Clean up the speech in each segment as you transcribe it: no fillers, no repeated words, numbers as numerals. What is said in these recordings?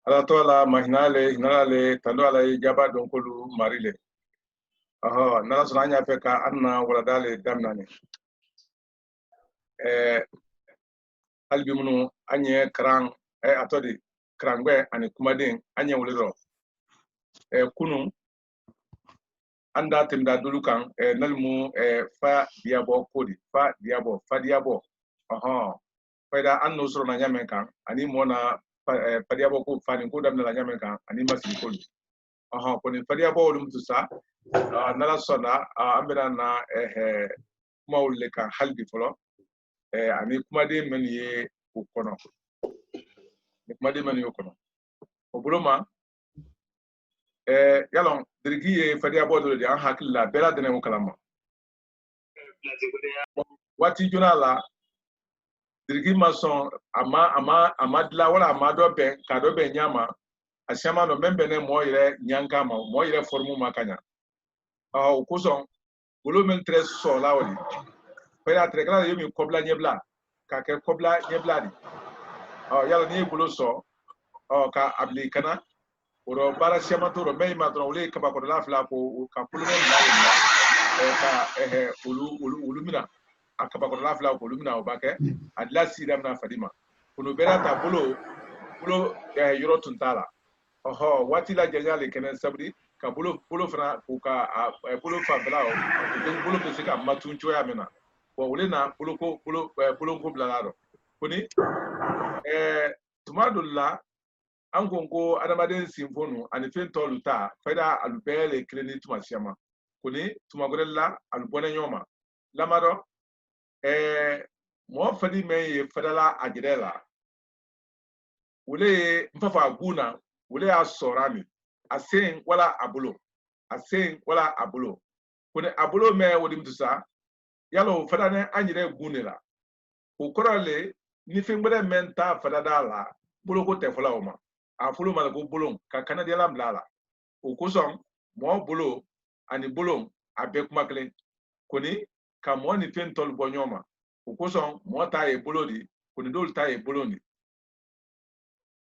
ala tola mahinale hinale tando ala jaba don kolu marile nala sona nya fe ka anna wala dale damnane albi munu anye krang atodi krangwe ani kumadin anye wuliro kunu anda timda dulukan nalmu fa diabo kodi fa diabo faida anno soro na nyamen kan ani mona fa diabo ko fani ko damna la nyamen kan ani masini kolu koni fa diabo dum tusa nala sona ambira na mawle kan halbi folo ani kumade men ye ko kono kumade men yo kono o buloma yalon dirigi ye fa diabo do de an hakilla bela dene mo kalama wati jona la dirigi mason ama dila wala ama do be ka do be nyama asiama no membe ne mo yire nyanka ma mo yire formu makanya o kuson bolo men tres so la wali pera tre kala yomi kobla nyebla ka ke kobla nyebla di yala ni bolo so ka abli kana oro bara siama to ro me ma to wole ka ba ko la fla ko ka pulu ne la ka ulu mina akaba ko la fla ko ulu mina o bake adla sidam na fadima kuno berata bolo yoro tuntala wati la jajale kenen sabri ka bolo fana ko ka bolo fa blao bolo ko sika matun choya mena bo wole na bolo ko blalado kuni tumadulla an gongo adamaden sinfonu ani fentolu ta faida alubele kleni tumasiama kuni tumagorella alubone nyoma lamado mo fadi me fadala ajedela wole mfafa guna wole asorami asen wala abulo kuni abulo me wodim tusa yalo fadane anyire gunela ukorale ni fingbere menta fadadala bulo ko tefola oma afulo mala ko bulon ka kanadi lam lala ukusom mo bulo ani bulon abe kuma klen kuni ka mo ni fentol bonyoma ukusom mo ta e bulo di kuni dol ta e bulo ni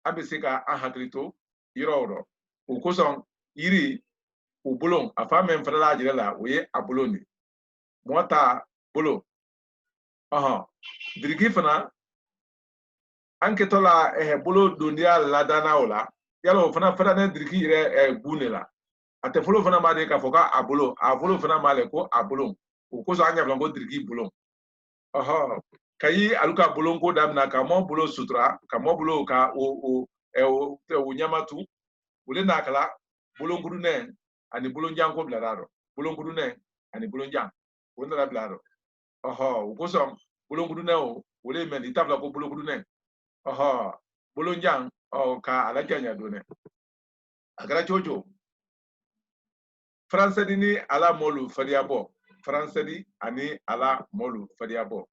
abisika ahakrito yiro ukusom yiri ubulon afame mfadala ajirela oye abuloni mo ta bulo dirigi fana anke tola bolo dondia ladana ola yalo fana ne dirigi re bunela ate folo fana ma de ka foka abulo fana ma le ko abulo ko so anya blanco dirigi bulo kayi aluka bulo ko damna ka mo bulo sutra ka mo bulo ka o nyamatu bule na kala bulo ngudu ne ani bulo njango blarado bulo ngudu ne ani bulo njang wona blaro ko so bulo ngudu ne o wole men itabla ko bulo ngudu ne bulo njang ka alajanya done agara jojo français ni ala molu fadiabo français di ani ala molu fadiabo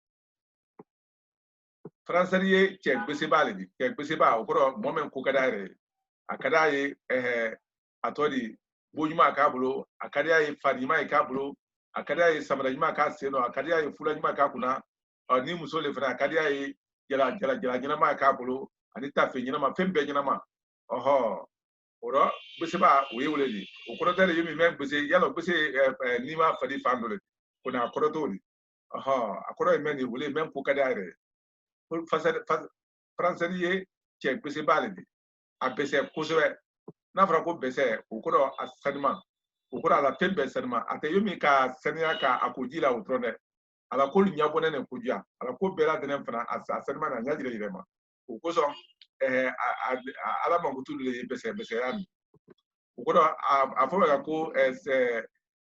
français ye che gbese balidi che gbese ba okoro momen ku kadare akadaye atodi bojuma ka bulo akadaye fadima ka bulo akadaye samarajima ka seno akadaye fulajima ka kuna ni musole fana akadaye jala nyina ma ka bulo ani tafe nyina ma fembe nyina ma oro gbese ba we wuledi okoro tare yumi men gbese yalo gbese ni ma fadi fandole kuna akoro toli akoro men ni wule men ku kadare français ye che gbese balidi abese kuswe na fara ko bese okoro asanima okoro ala tembe sanima ate yumi ka sania ka akujila utrone ala ko nyabone ne kujia ala ko bela denen fana asanima na nyajire yirema okoso ala mangutu le bese ami okoro afoba ko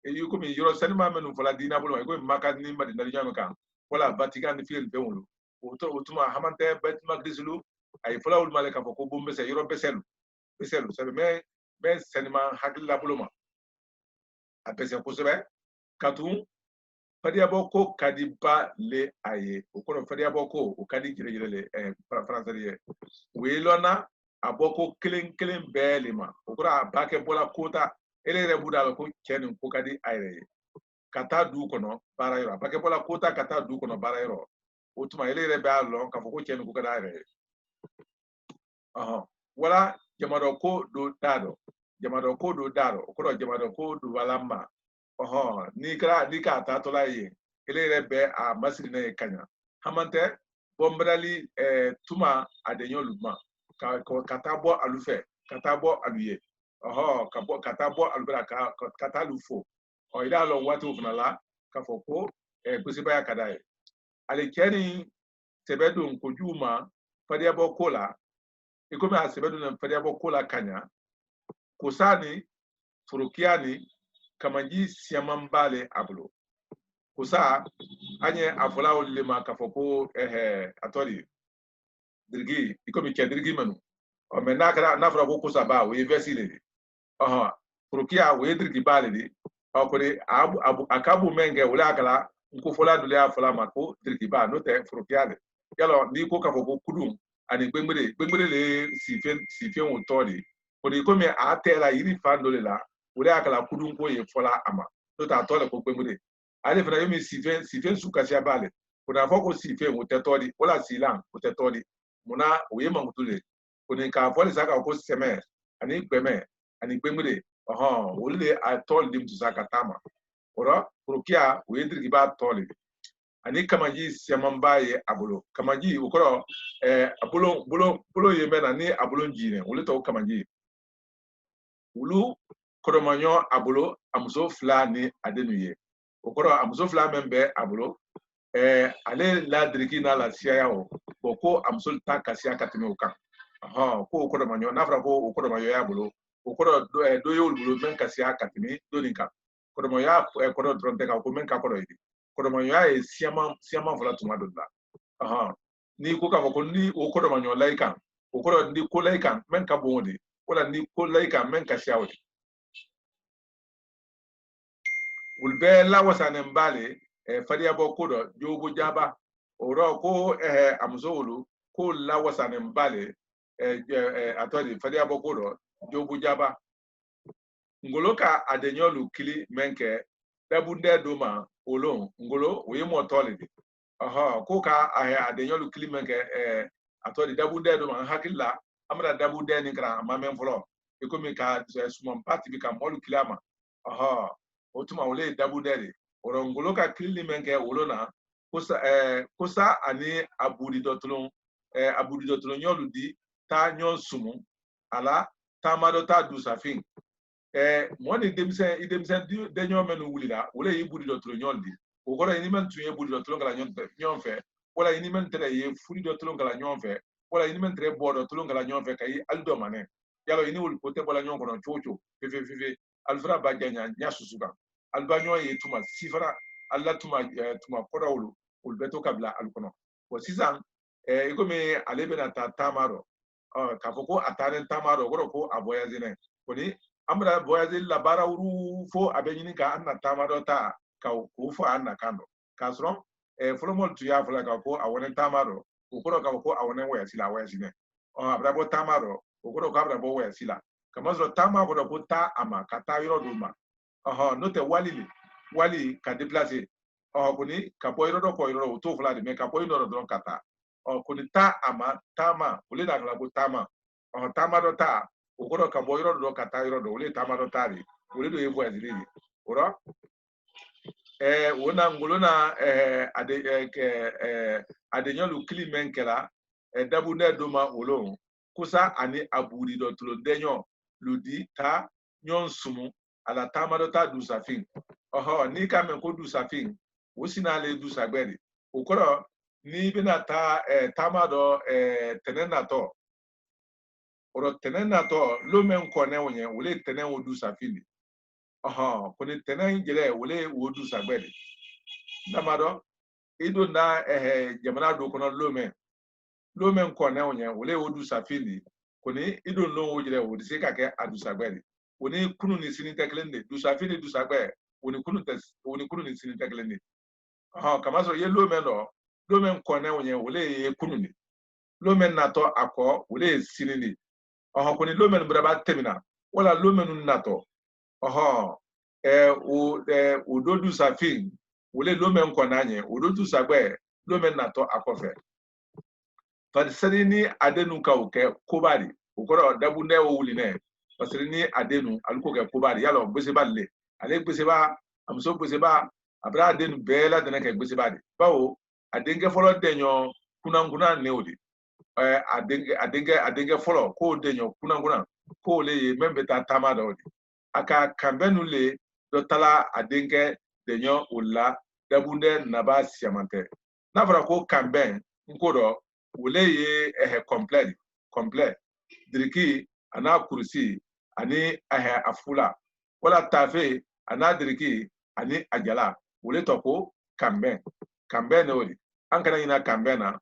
yuko mi yoro sanima menu fala dina bolo ko maka ni madina nyame kan wala vatican ni fiel bewulu otuma hamante bet magdisulu ay fala ul maleka ko bombe se yoro beselu sabe me sanima hakilla buluma apese kusebe katu fadiabo ko kadiba le aye okoro fadiabo ko o kadi jire le français ye welona aboko kelen belima okoro abake bola kota elere budalo ko kenin ko kadi aye kata du kono bara yoro abake bola kota kata du kono bara yoro otuma elere be alon ka foko kenin ko kadi aye wala jamado ko do dado jamado ko do dado okoro jamado ko do walamba ni ka ta to la ye ele be a masiri na kanya hamante bombrali tuma adenyo luma katabo alufe katabo aluye katabo alubra katalufo ida lo watu funala kafoko kusiba ya kadai alikeni sebedu nkojuma fadiabo kola ikome asebedu na fadiabo kola kanya kusani furukiani kamanji siamambale ablo kusa anye afola olema kafoko atori dirigi ikomi ke dirigi manu o mena kara na fura ko kusa ba we vesile furukia we dirigi bale di akore akabu menge wala kala nkufola dule afola mako dirigi ba no te furukia le yalo ni ko kafoko kudum ani gbengbere le sifen wotori ko ni komi atela yiri fandole la wala kala kudum ko ye fola ama no ta tole ko gbengbere ale fana yomi sifen sukasia bale kuna foko sifen wotetori wala silan wotetori muna oye mangutule kuni ka fole saka ko seme ani gbeme ani gbengbere wolile atol dim tu saka tama ora prokia we dirgi ba tole ani kamaji siamambaye abulo kamaji ukoro bulo yemena ni abulo njine wolito kamaji ulu koromanyo abulo amuso fla ni adenuye okoro amuso fla membe abulo ale la diriki na la siaya o boko amuso ta kasia katime okan ko okoro manyo na fra ko okoro manyo ya abulo okoro do yo bulo men kasia katime donika okoro manyo ya okoro dronte ka ko men ka okoro idi okoro manyo ya siama fala tuma do la ni ko ka ko ni okoro manyo laikan okoro ni ko laikan men ka bonde wala ni ko laikan men kasia o ulbe la wasane mbale fadia bokodo jogo jaba oro ko amzolu ko la wasane mbale atodi fadia bokodo jogo jaba ngoloka adenyolu kili menke dabunde doma olon ngolo we motolidi ko ka adenyolu kili menke atodi dabunde doma hakilla amra dabunde ni kra mamen folo ikomi ka sumon parti bi ka molu kilama otuma wole dabudere orongolo ka klini menke wolona kosa ani abudi dotulon nyolu di ta nyon sumu ala ta madota du safin moni idemsen de nyon menu wulila wole yibudi dotulon nyolu di okoro ini men tuye budi dotulon kala nyon fe wala ini men tere ye furi dotulon kala nyon fe wala ini men tere bodo dotulon kala nyon fe kay aldo mane yalo ini wul pote bola nyon kono chocho fefe alfra baganya nya susuka albanyo ye tuma sifara alla tuma kodawulu ulbeto kabla alkono ko sisan ikomi alebe na tamaro ka foko atane tamaro ko aboyazine koni amra boyazil la barawuru fo abenyini ka anna tamaro ta ka ko fo anna kando kasro folomol tuya fola ka ko awone tamaro ko ka ko awone wayasine abrabo tamaro ko ka abrabo wayasila kamazro tamaro ko ta ama kata yoro duma no te wali ka déplacer kuni ka boy rodo ko yoro to fula de me ka boy no do kata kuni ta ama tama ule da la ko tama tama do ta okoro ka boy rodo kata yoro do ule tama do tari ule do yevo azili ora wona ngolo na ade nyolu klimen kela dabu ne do ma olo kusa ani aburi do tulo denyo ludi ta nyon sumu ala tamado ta du safin ni ka men ko du safin wosina le du sagbedi okoro ni bina ta tamado tenena to oro tenena to lo men ko ne wonye wole tenen wo du safin ko ni tenen jele wole wo du sagbedi damado ido na jamana do kono lo men ko ne wonye wole wo du safin ko ni ido no wo jele wo dise ka ke adu sagbedi woni kunu ni sini teklende du safini du sagbe woni kunu ni sini teklende kama so ye lo men kone wonye wole ye kunu ni lo men nato akọ wole sini ni kuni lo men braba temina wala lo men nato o do du safin wole lo men kone anye o do du sagbe lo men nato akofe fadisani ni adenu ka oke kobari o kɔrɔ dabunde o wuli ne parce que ni adenu aluko ke pobari yalo gbeseba le ale gbeseba amso gbeseba abra adenu bela dana ke gbeseba de bawo adenge folo denyo kunanguna ne odi adenge folo ko denyo kunanguna ko le membe ta tama do odi aka kambenu le do tala adenge denyo ulla dabunde naba siamante na fara ko kamben nkodo wole ye complet diriki ana kursi ani afula wala tafe ana diriki ani ajala wole toko kamben ne woli an kana ina kamben na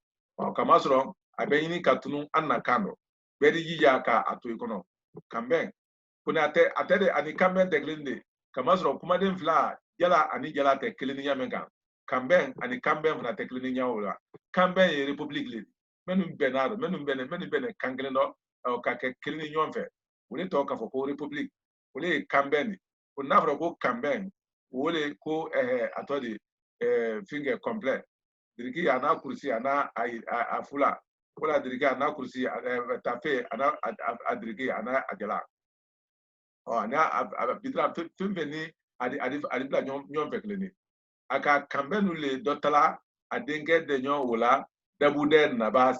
kama soro abe yini katunu anna kando bedi yija ka ato ikono kamben kuna atede ani kamben teglinde kama soro kuma den fla yala ani jala te kelini yamenka kamben ani kamben fna te kelini nyawola kamben ye republic le menu bene kangleno ka ke kelini nyonfe wole to ka foko republic wole kamben ko nafro ko kamben wole ko atodi finger complet diriki ana kursi ana afula wala diriki ana kursi tafe ana adiriki ana ajala ana bitra tumveni adi bla nyon vekleni aka kambenu le dotala adenge de nyon wala dabude naba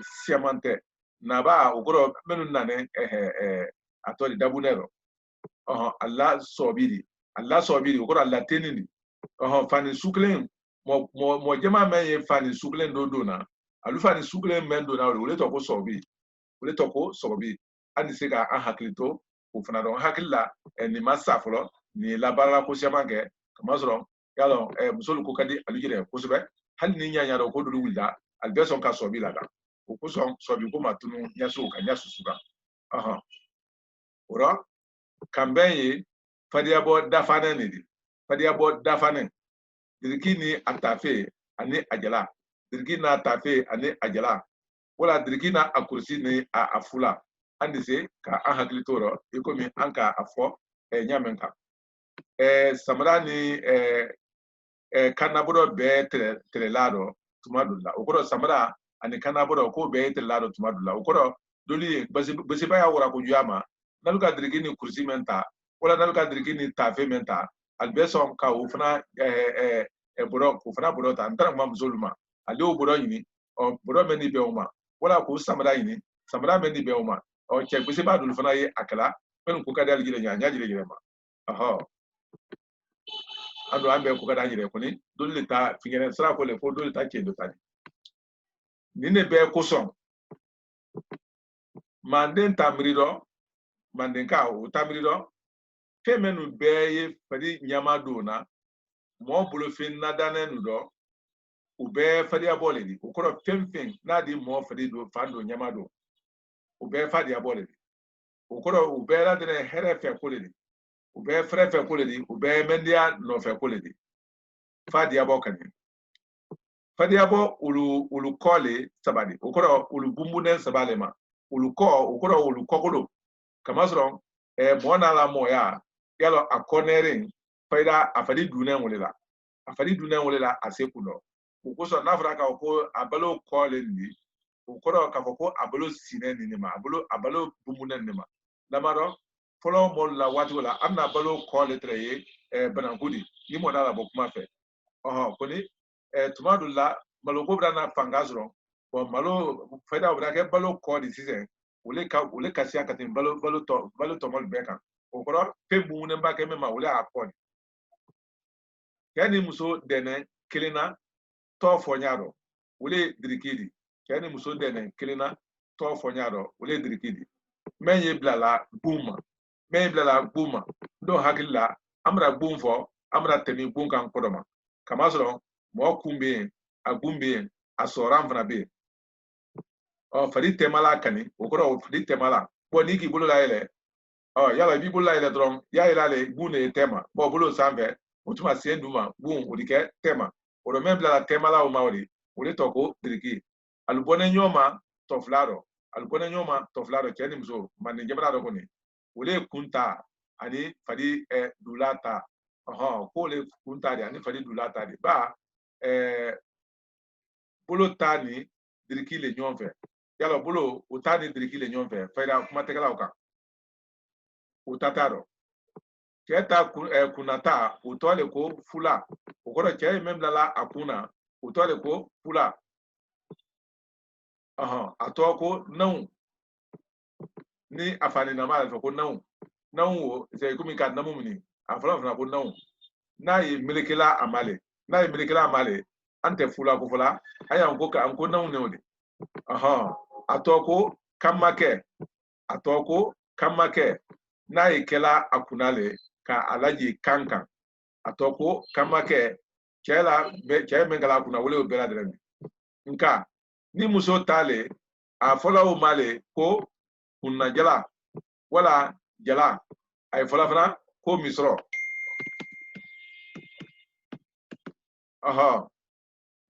siamante naba ogoro menu nane atoli dabunero Allah sobiri ogoro Allah tenini fani suklen mo jema men ye fani suklen do na alu fani suklen men do na wole to ko sobi ani se ka an haklito o fana don hakilla ni masaflo ni la bala ko siamange kama soro yalo musolu ko kadi alu jire ko sobe hal ni nya do ko do wulda al beson ka sobi la da ko sobi ko matunu nyaso ka nyaso suga ora kamben fadiabo dafane ni fadiabo dafane diriki ni atafe ani ajala diriki na atafe ani ajala wala diriki na akursi ni afula andise ka an haklitoro ikomi anka afo nyamenka samara ni kanaburo be trelado tumadula okoro samara ani kanaburo ko be trelado tumadula okoro doli basiba ya wora ko jama naluka diriki ni kursi menta wala naluka diriki ni tafe menta albeson ka ufana boro ta antara ma muzulma ali o boro yini o boro meni be uma wala ko samara yini samara meni be uma o che bisi ba dul fana ye akala men ko kada aljire nya jire ma ando ambe ko kada jire ko ni dole ta fingere sra ko le ko dole ta kendo tani nine be ko son manden tamrido manden ka o tamrido femenu be ye fadi nyama do na mo bolo fin na danen do ube fadi abole di ukoro femfen na di mo fadi do fando nyama do ube fadi abole di ukoro ube la dene here fe kole di ube fre fe kole di ube mendia no fe kole di fadi abo kani fadi abo ulu kole sabadi ukoro ulu bumbunen sabale ma ulu kokolo kamasro mo na la mo ya yalo akonerin faida afadi dunen wulela asekuno ukoso nafraka ko abalo kole ni ukoro ka ko abalo sinen ni ma abalo bumunen ni ma lamaro folo mo la wati wala amna abalo kole treye banankudi ni mo na la bokuma fe koni tumadula malo ko brana fangazro bo malo faida obra ke balo kole sisen ule kasia katin balo to mol beka ukoro pe bumunen ba ke mema ule akoni kani muso dene kilina to fonyaro wole dirikidi kani muso dene kilina to fonyaro wole dirikidi menye blala buma do hakilla amra bumfo amra temi bunkan kodoma kamasro mo kumbe agumbe asoram vrabe fari temala kani okoro fari temala boni ki bulu la ile yala bi bulu la ile drom ya ila le bune tema bo bulu sanve utuma sienduma bun udike tema oro membla la tema la o maori ule toko diriki alubone nyoma toflaro cheni mzo mane jebra do koni ule kunta ani fadi dulata ko le kunta ani fadi dulata di ba bolo tani diriki le nyonfe yala bolo o ta ni diriki le ɲɔgɔn fɛ fayida kuma tɛgɛlaw kan o ta t'a dɔn cɛ ta kunnata o tɔ le ko fula o kɔrɔ cɛ ye min bilala a kun na o tɔ le ko fula a tɔ ko naw ni a fani nama le fɛ ko naw o c'est komi ka namu mini a fɔlɔ ko naw n'a ye melekela a ma le n'a ye melekela a ma le an tɛ fula ko fɔla an y'an ko naw ne o de a tɔ ko kamakɛ n'a ye kɛla a kunna le ka a laji kan kan a tɔ ko kamakɛ cɛ min kɛla a kunna wele o bɛɛ la dɛrɛ nka ni muso ta le a fɔla o ma le ko kunnajala wala jala a ye fɔla fana ko misɔrɔ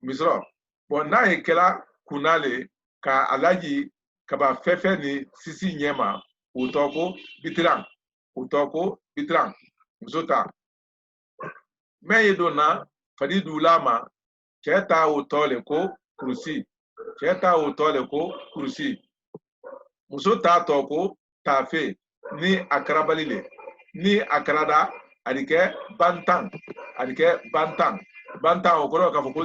misɔrɔ n'a ye kɛla kunna le ka a laji kaba fɛfɛ ni sisi ɲɛma o tɔ ko bitiran muso ta mɛ ye don na fadi dula ma cɛ ta o tɔ le ko kurusi muso ta tɔ ko taafe ni a karabali le ni a karada a di kɛ bantan o kɔrɔ k'a fɔ ko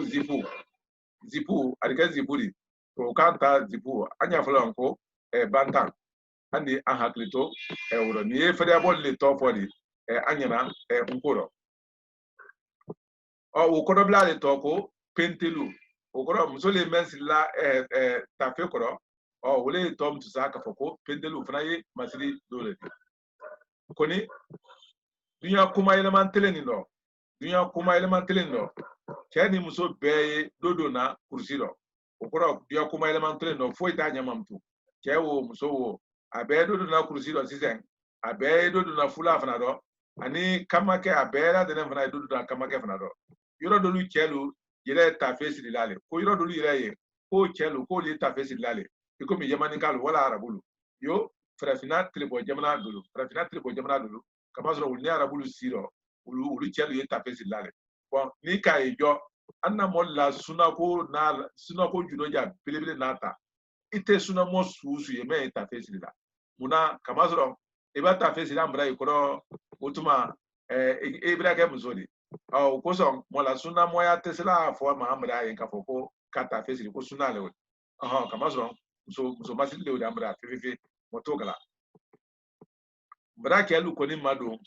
zipu a di kɛ zipu de to kan ta zipu an y'a fɔla ko bantan hali an hakili to o rɔ nin ye fɛdɛbɔli le tɔ fɔ de an ɲɛna n ko rɔ o kɔrɔbila le tɔ ko pentelu o kɔrɔ muso le mɛn sirila tafe kɔrɔ wole ye tɔ muso sa k'a fɔ ko pentelu fana ye masiri dɔ le de koni dunuya kuma yɛlɛman telen nin dɔ cɛ ni muso bɛɛ ye don na kurusi rɔ o kɔrɔ dunuya kuma yɛlɛman telen dɔ foyi t'a ɲɛmamutu cɛ wo muso wo a bɛɛ don na kurusi rɔ sisan a bɛɛ ye don na fula fana dɔ ani kamakɛ a bɛɛ lajɛlen fana ye don na kamakɛ fana dɔ yɔrɔ dolu cɛlu yɛrɛ tafe sirila le ko yɔrɔ dolu yɛrɛ ye ko cɛlu k'olu ye tafe sirila le i komi yamanikalo wala arabulu yo farafina tilebɔ jamana dolu kama sɔrɔ olu ni arabulu sirɔ olu cɛlu ye tafe sirila le ni k'a ye jɔ an na mɔli la sunako judoja belebele n'a ta i tɛ sunamɔ susu ye mɛ ye tafe sirila munna kama sɔrɔ i b'a tafe siri an bara i kɔrɔ o tuma i bɛna kɛ muso de o kosɔn mɔla sunamɔya tɛ se la fɔ ma an bara ye k'a fɔ ko ka tafe siri ko suna le o kama sɔrɔ muso masiri le o de an bara fefe mɔ t'o kala bara kɛlu kɔni ma don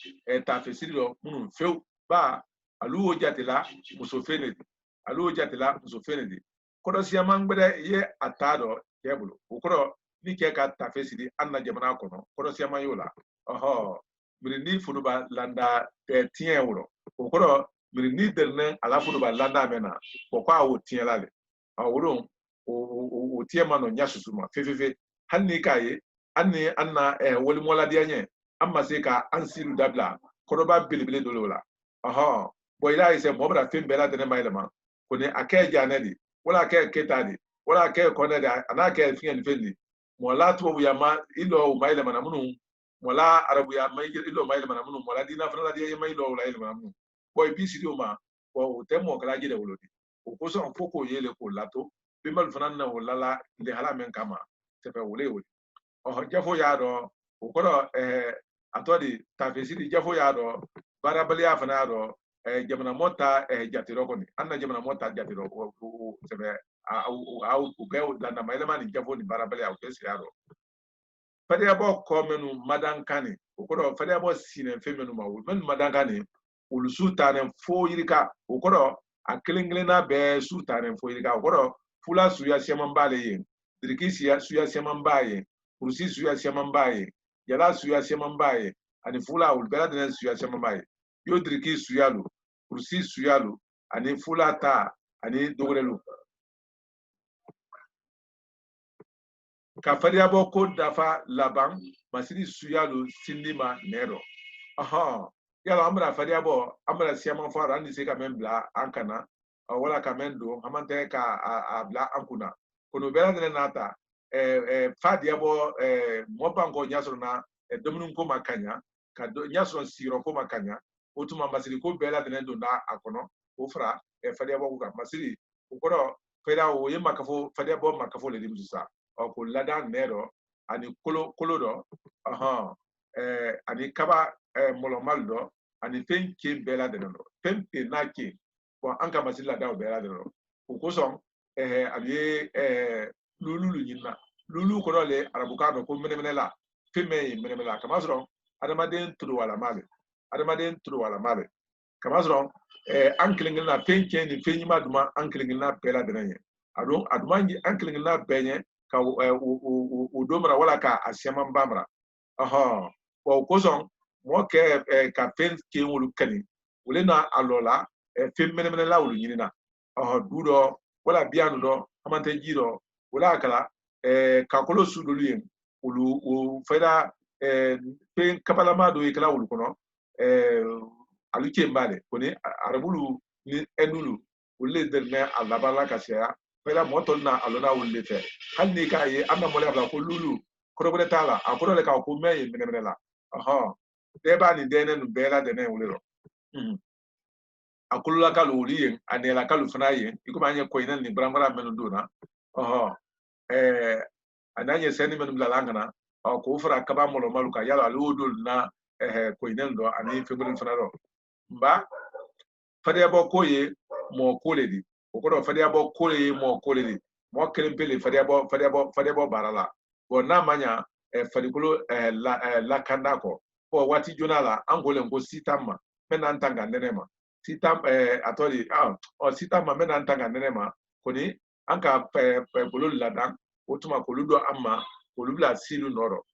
tafe siri lɔ minnu fewu ba alu o jatela muso fene de kɔrɔsiyama gbɛdɛ ye a t'a dɔ cɛ bolo o kɔrɔ ni cɛ ka tafe siri an na jamana kɔnɔ kɔrɔsiyama y'o la miri ni foroba landa tiɲɛ wɔrɔ o kɔrɔ miri ni dɛrɛnɛ ala foroba landa mɛn na o k'a o tiɲɛ la le wolo o tiɲɛ ma nɔ ɲa susu ma fefe hali ni k'a ye hali ni an na walimɔladiya ɲɛ an ma se ka an siru dabila kɔrɔba belebele dɔ la i y'a ye sɛ mɔgɔ bɛna fɛn bɛɛ la tɛnɛ ma yɛlɛma ko ni a kɛ janɛ de wala a kɛ keta de wala a kɛ kɔnɛ de a n'a kɛ fiɲɛ ni fɛn de mɔla tubabuya ma i lɔ o ma yɛlɛmana minnu mɔla arabuya ma i lɔ ma yɛlɛmana minnu mɔla diina fana la diya ma i lɔ o la yɛlɛmana minnu i b'i sigi o ma o tɛ mɔgɔ kɛla ji de wolo de o kosɔn fo k'o yele k'o lato benbali fana na o lala lehala min kama sɛfɛ wole ye o jafo y'a dɔn o kɔrɔ a tɔ de tafe siri jafo y'a dɔn baarabaliya fana y'a dɔn jamana mɔ ta jatirɔ kɔni an na jamana mɔ ta jatirɔ sɛbɛ u bɛɛ landama yɛlɛma ni jafo ni baarabaliya u tɛ siri a dɔn fadiyabɔ kɔ minnu madankan ni o kɔrɔ fadiyabɔ sinɛ fɛn minnu ma o minnu madankan ni olu su tanen fo yirika o kɔrɔ a kelen kelenna bɛɛ su tanen fo yirika o kɔrɔ fula suya sɛman b'ale ye diriki suya sɛman b'a ye kurusi suya sɛman b'a ye jala suya sɛman b'a ye ani fula olu bɛɛ lajɛlen suya sɛman b'a ye yo diriki suyalu kurusi suyalu ani fula ta ani dogorelu ka fadiyabɔ ko dafa laban masiri suyalu sindima nɛrɔ yala an bɛna fadiyabɔ an bɛna siyaman fɔ an tɛ se ka mɛn bila an kana wala ka mɛn don an man tɛ ka bila an kunna kono bɛɛ lajɛlen n'a ta fadiyabɔ mɔban kɔ ɲa sɔrɔ na dumuni ko ma kaɲa ka ɲa sɔrɔ sigiyɔrɔ ko ma kaɲa o tuma masiri ko bɛɛ lajɛlen don a kɔnɔ o fara fadiyabɔ kan masiri o kɔrɔ fɛdɛ o ye makafo fadiyabɔ makafo le de muso sa o ko ladan nero ani kolo do ani kaba molomal do ani fen ke bela de no fen pe na ke bon an ka masila da bela de no ko so abi lulu nyina lulu ko le arabuka do ko mene la feme mene la kama so adamaden turu wala male kama so an kilingil na fen ke ni fen yima duma an kilingil na bela de ne ado aduma ngi an kilingil na benye ka o domra wala ka asiama mbamra ko so mo ke ka fen ke wulu kani wule na alola fen mene la wulu nyina dudo wala bianu do amante jiro wala kala ka kolo sudolu yen wulu o feda fen kapalama do ikala wulu kono alu chembale koni arabulu ni enulu wulle derne alabala kasya feda motol na alona wulle fe hanni ka ye amna mole abla ko lulu korobele tala akoro le ka ko meye mene la deba ni dene nu bela dene wulero akulula kalu uliyen anela kalu fana yen ikuma anye ko inen ni brambara menu duna ananye seni menu blalangana ko fara kaba molo maluka yalo aludul na ko inen do ani fengulin fana do mba fade bo koye mo koledi okodo fade bo koye mo koledi mo kelempele fade bo barala bo na manya fadikulo la kandako ko wati jonala angole ngo sitama mena ntanga nenema sitam atoli sitama mena ntanga nenema koni anka bolo ladan otuma koludo amma kolubla silu noro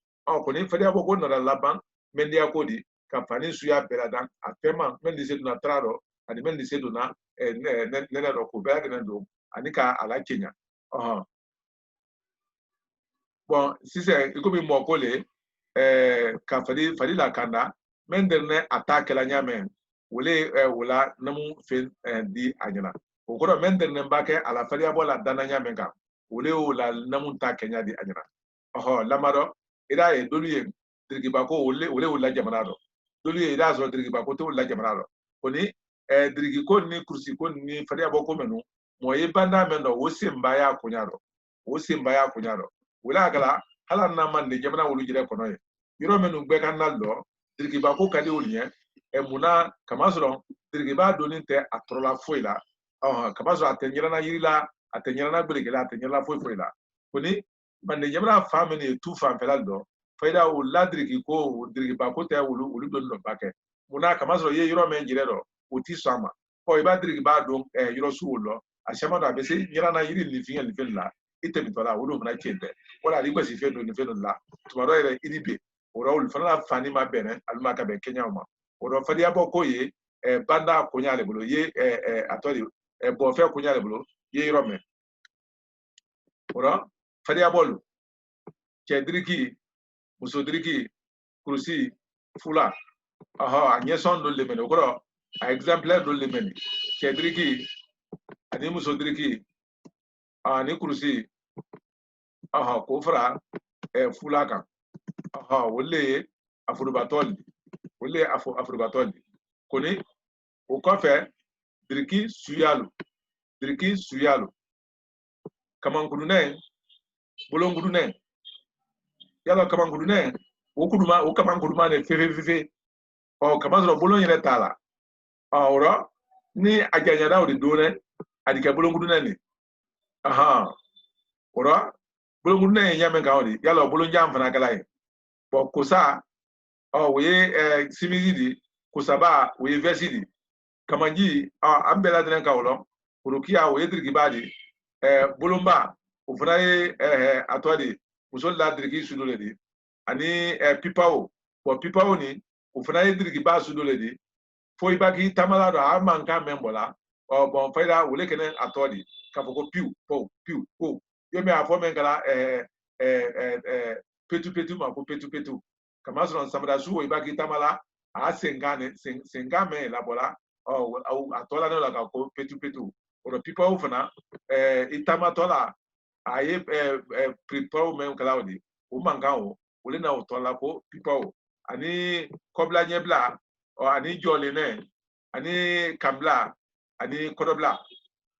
koni fade bo ko nora laban mendia kodi kampani suya beladan afema mendi seduna trado ani mendi seduna nene ro ko bela denendo anika ala Kenya bon si c'est ikobi mo kole ka fadi la kanda menderne attaque la nyame wole wala namu fen di anyana o ko menderne mbake ala fadi abola dana nyame ka wole wala namu ta Kenya di anyana lamaro ida e doluye dirgi bako wole wala jamanado doluye ida zo dirgi bako to wala jamanado koni dirgi ko ni kursi ko ni fadi aboko menu mo yebanda mendo wosi mbaya kunyaro wala kala hala na man de jamana wulu jire kono ye yoro menu gbe kan naldo dirgi ba ko kadi wulnye muna kamasro dirgi ba doninte atrola foila kamasro atenyira na yirila atenyira na gbelegela atenyira foila koni man de jamana famene tu fam felaldo faida wala dirgi ko dirgi ba ko te wulu don do bake muna kamasro ye yoro men jire do uti sama ko iba dirgi ba don yoro suwulo ashama do abese yira na yiri ni finga ite bitola wulu mna kende wala ligwa si fendo ni fendo la tumaro ere idibe ora ul fana fani ma bene alma ka be Kenya ma ora fadi aboko ye banda kunya le bulo ye atoli bo fe kunya le bulo ye rome ora fadi abolu kedriki musodriki kursi fula anyeson do le mene ora exemplaire do le mene kedriki ani musodriki ani kursi ko fara fula kan wole afurubatoli koni o kɔfɛ diriki suyalu kamankudunɛ bolongudunɛ yalo kamankudunɛ o kamankuduma ne fefe kamasɔrɔ bolon yɛrɛ t'a la ɔrɔ ni a janyana o de donɛ a di kɛ bolongudunɛ ne ɔrɔ bolongudunɛ ye ɲamɛ kan o de yalo bolonjan fana kala ye kosa o ye simisi di kosaba o ye vɛsi di kamanji an bɛɛ ladinen ka wolo urukiya o ye dirigiba di bolonba o fana ye a tɔ di muso la dirigi sudo le di ani pipawo pipawo ni o fana ye dirigiba sudo le di fo i b'a k'i tamala dɔ a man kan mɛn bɔ la bon fayida wole kɛnɛ a tɔ di k'a fɔ ko piu po yo mɛ a fɔ mɛn kɛra petu ma ko petu kama sɔrɔ samara su o i b'a k'i tamala a senkan mɛn labɔla a tɔ la ne la ka ko petu o pipawo fana i tamatɔ la a ye pipawo mɛn kɛla o di o man kan o wole na o tɔ la ko pipawo ani kɔbila ɲɛbila ani jɔlenɛ ani kanbila ani kɔdɔbila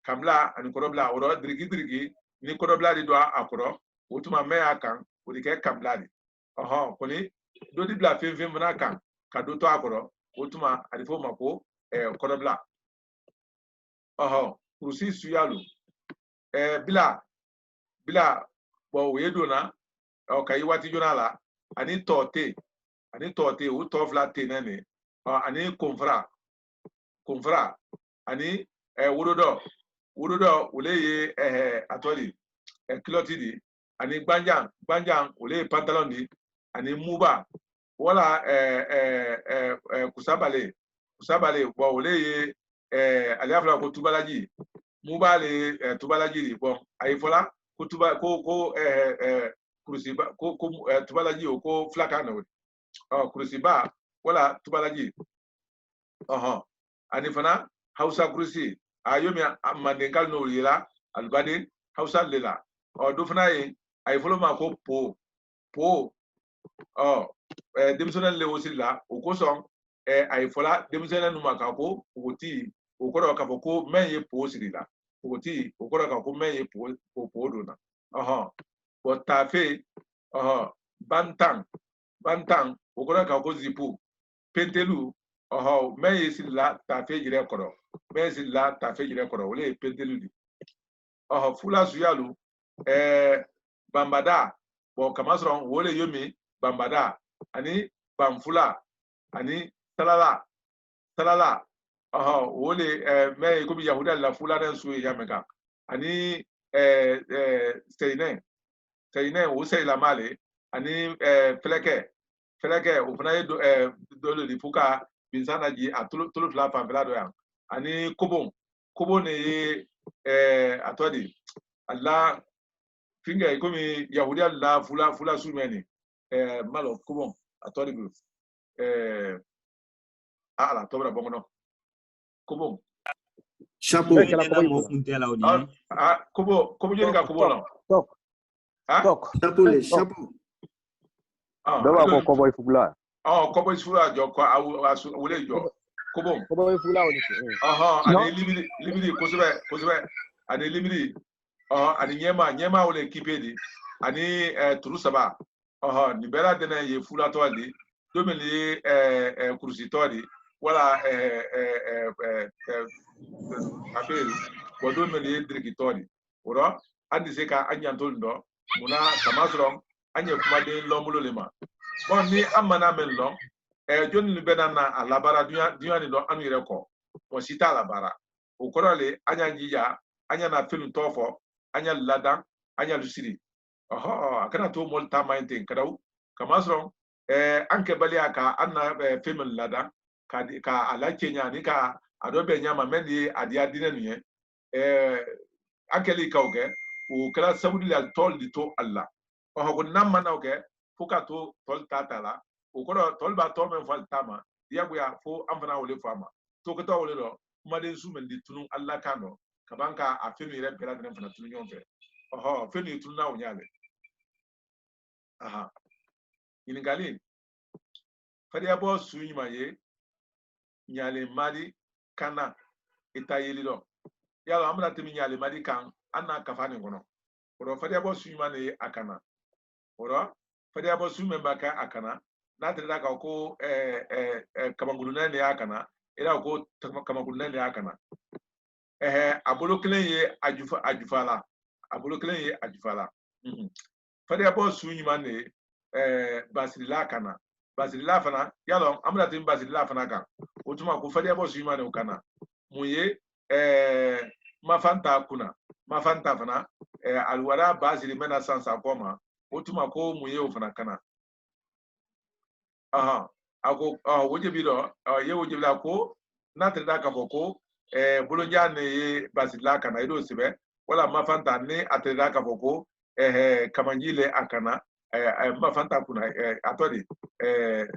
kanbila ani kɔdɔbila o dirigi ni kɔdɔbila de don a kɔrɔ utuma me akan odi ke kambladi koni do di bla fem na kan ka do to akoro utuma adifo mako kodobla kurusi suyalu bila bo wedo na o kai wati jonala ani tote o to fla te nene ani konfra ani wudodo uleye atoli kiloti di ani gbanjan uleye pantalon di ani muba wala kusabale bo uleye aliafla ko tubalaji muba le tubalaji di bon ayifola ko tuba ko kurusiba ko tubalaji o ko flaka no kurusiba wala tubalaji ani fana hausa kurusi ayomi mandengal no yela albadin hausa lela do fana yi ayifolo ma ko po demisonel le osila o ko son ayifola demisonel no ma ka ko oti o ko ka ko menye po sirila oti o ko ka ko menye po do na bo tafe bantan o ko ka ko zipu pentelu menye sila tafe jire koro menye sila tafe jire koro ole pentelu di fula suyalu bambada bo kamasron wole yomi bambada ani bamfula ani talala wole me ko bi yahuda la fula den suye yameka ani seine o sei la male ani feleke o fana do le fuka binsana ji atulu fla pambela do yan ani kobo ne atodi Allah finga komi yahudia la fula sumeni malo kobo atodi bu ala tobra bongono kobo chapeau kobo jeni ka kobo no tok chapeau dawa ko kobo fugla kobo fugla jo ko wule jo kobo fugla woni ani libiri kosobe ani libiri ani nyema wole kipedi ani turusaba ni bela dena ye fula to andi domeli kursi to andi wala apel ko domeli diriki to andi oro andi se ka anyantol ndo muna kamasron anye kuma de lomulo lema bon ni amana menlo joni ni benana alabara dunya ni do anu reko o sita alabara o korole anya njija anya na felu tofo anya ladan anya lusiri akana to molta maintain kadaw kamasron anke bali aka anna femel ladan ka ala kenya ni ka adobe nyama mendi adia dinaniye akeli kauke o kala sabudi al tol di to alla ko namma nawke fuka to tol tatala o ko tol ba to men fal tama yabuya fo amfana wole fama to ko to wole do maden su men di tunu alla kano kabanka afenu ire pera den fana tunu nyonfe fenu tunu na onyale iningali fadi abo su nyima ye nyale madi kana itayeli do yalo amra temi nyale madi kan anna kafani ngono oro fadi abo su nyima ne akana oro fadi abo su memba ka akana na tada ka ko kamanguluna ne akana ila ko kamanguluna ne akana abolo kelen ye ajufala fadi abo su nyima ne basirila kana basirila fana yalo amra temi basirila fana kan otuma ko fadi abo su nyima ne kana muye mafanta fana alwara basiri mena sansa koma otuma ko muye ofana kana ako woje bido ye woje bila ko na tada ka boko bolonja ne basila kana ido sibe wala mafanta ne atada ka boko kamanjile akana mafanta kuna atodi